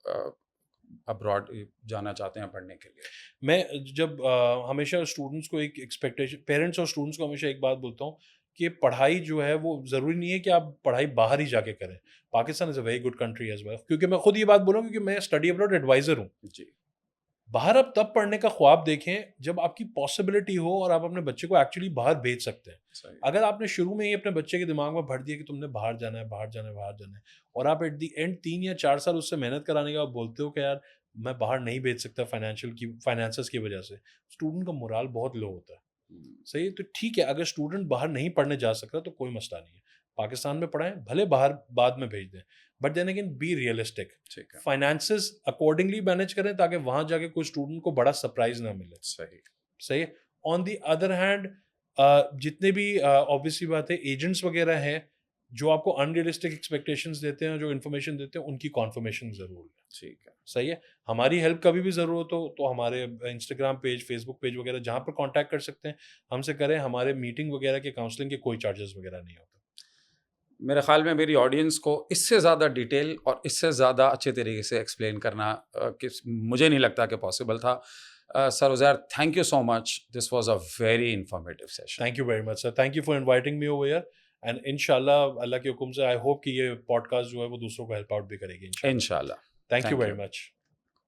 अब्रॉड जाना चाहते हैं पढ़ने के लिए। मैं जब हमेशा स्टूडेंट्स को एक एक्सपेक्टेशन, पेरेंट्स और स्टूडेंट्स को हमेशा एक बात बोलता हूँ कि पढ़ाई जो है वो ज़रूरी नहीं है कि आप पढ़ाई बाहर ही जाके करें। Pakistan is a very good country as well, क्योंकि मैं खुद ये बात बोल रहा हूँ क्योंकि मैं स्टडी अब्रॉड एडवाइज़र हूँ जी। बाहर आप तब पढ़ने का ख्वाब देखें जब आपकी पॉसिबिलिटी हो और आप अपने बच्चे को एक्चुअली बाहर भेज सकते हैं। अगर आपने शुरू में ही अपने बच्चे के दिमाग में भर दिया कि तुमने बाहर जाना है, बाहर जाना है, बाहर जाना है, और आप एट दी एंड 3 या 4 साल उससे मेहनत कराने के बाद बोलते हो कि यार मैं बाहर नहीं भेज सकता फाइनेंसेस की वजह से, स्टूडेंट का मोराल बहुत लो होता है। सही, तो ठीक है, अगर स्टूडेंट बाहर नहीं पढ़ने जा सकता तो कोई मसला नहीं है, पाकिस्तान में पढ़ाएं, भले बाहर बाद में भेज दें, but then again be realistic, finances accordingly manage करें ताकि वहां जाके कोई स्टूडेंट को बड़ा सरप्राइज ना मिले। सही। ऑन द अदर हैंड जितने भी ऑब्वियसली बात है एजेंट्स वगैरह हैं जो आपको अनरियलिस्टिक एक्सपेक्टेशंस देते हैं, जो इन्फॉर्मेशन देते हैं, उनकी कॉन्फर्मेशन जरूर है। ठीक है, सही है। हमारी हेल्प कभी भी ज़रूरत हो तो हमारे इंस्टाग्राम पेज, फेसबुक पेज वगैरह जहाँ पर कांटेक्ट कर सकते हैं हमसे करें। हमारे मीटिंग वगैरह के काउंसलिंग के कोई चार्जेस वगैरह नहीं होते। मेरे ख्याल में मेरी ऑडियंस को इससे ज़्यादा डिटेल और इससे ज़्यादा अच्छे तरीके से एक्सप्लेन करना कि मुझे नहीं लगता कि पॉसिबल था। Sir Uzair, thank you so much. This was a very informative session. Thank you very much, sir. Thank you for inviting me over here. And inshallah, अल्लाह के हुक्म से I hope कि ये podcast जो है वो दूसरों को help out भी करेगी. Inshallah. Thank you very much.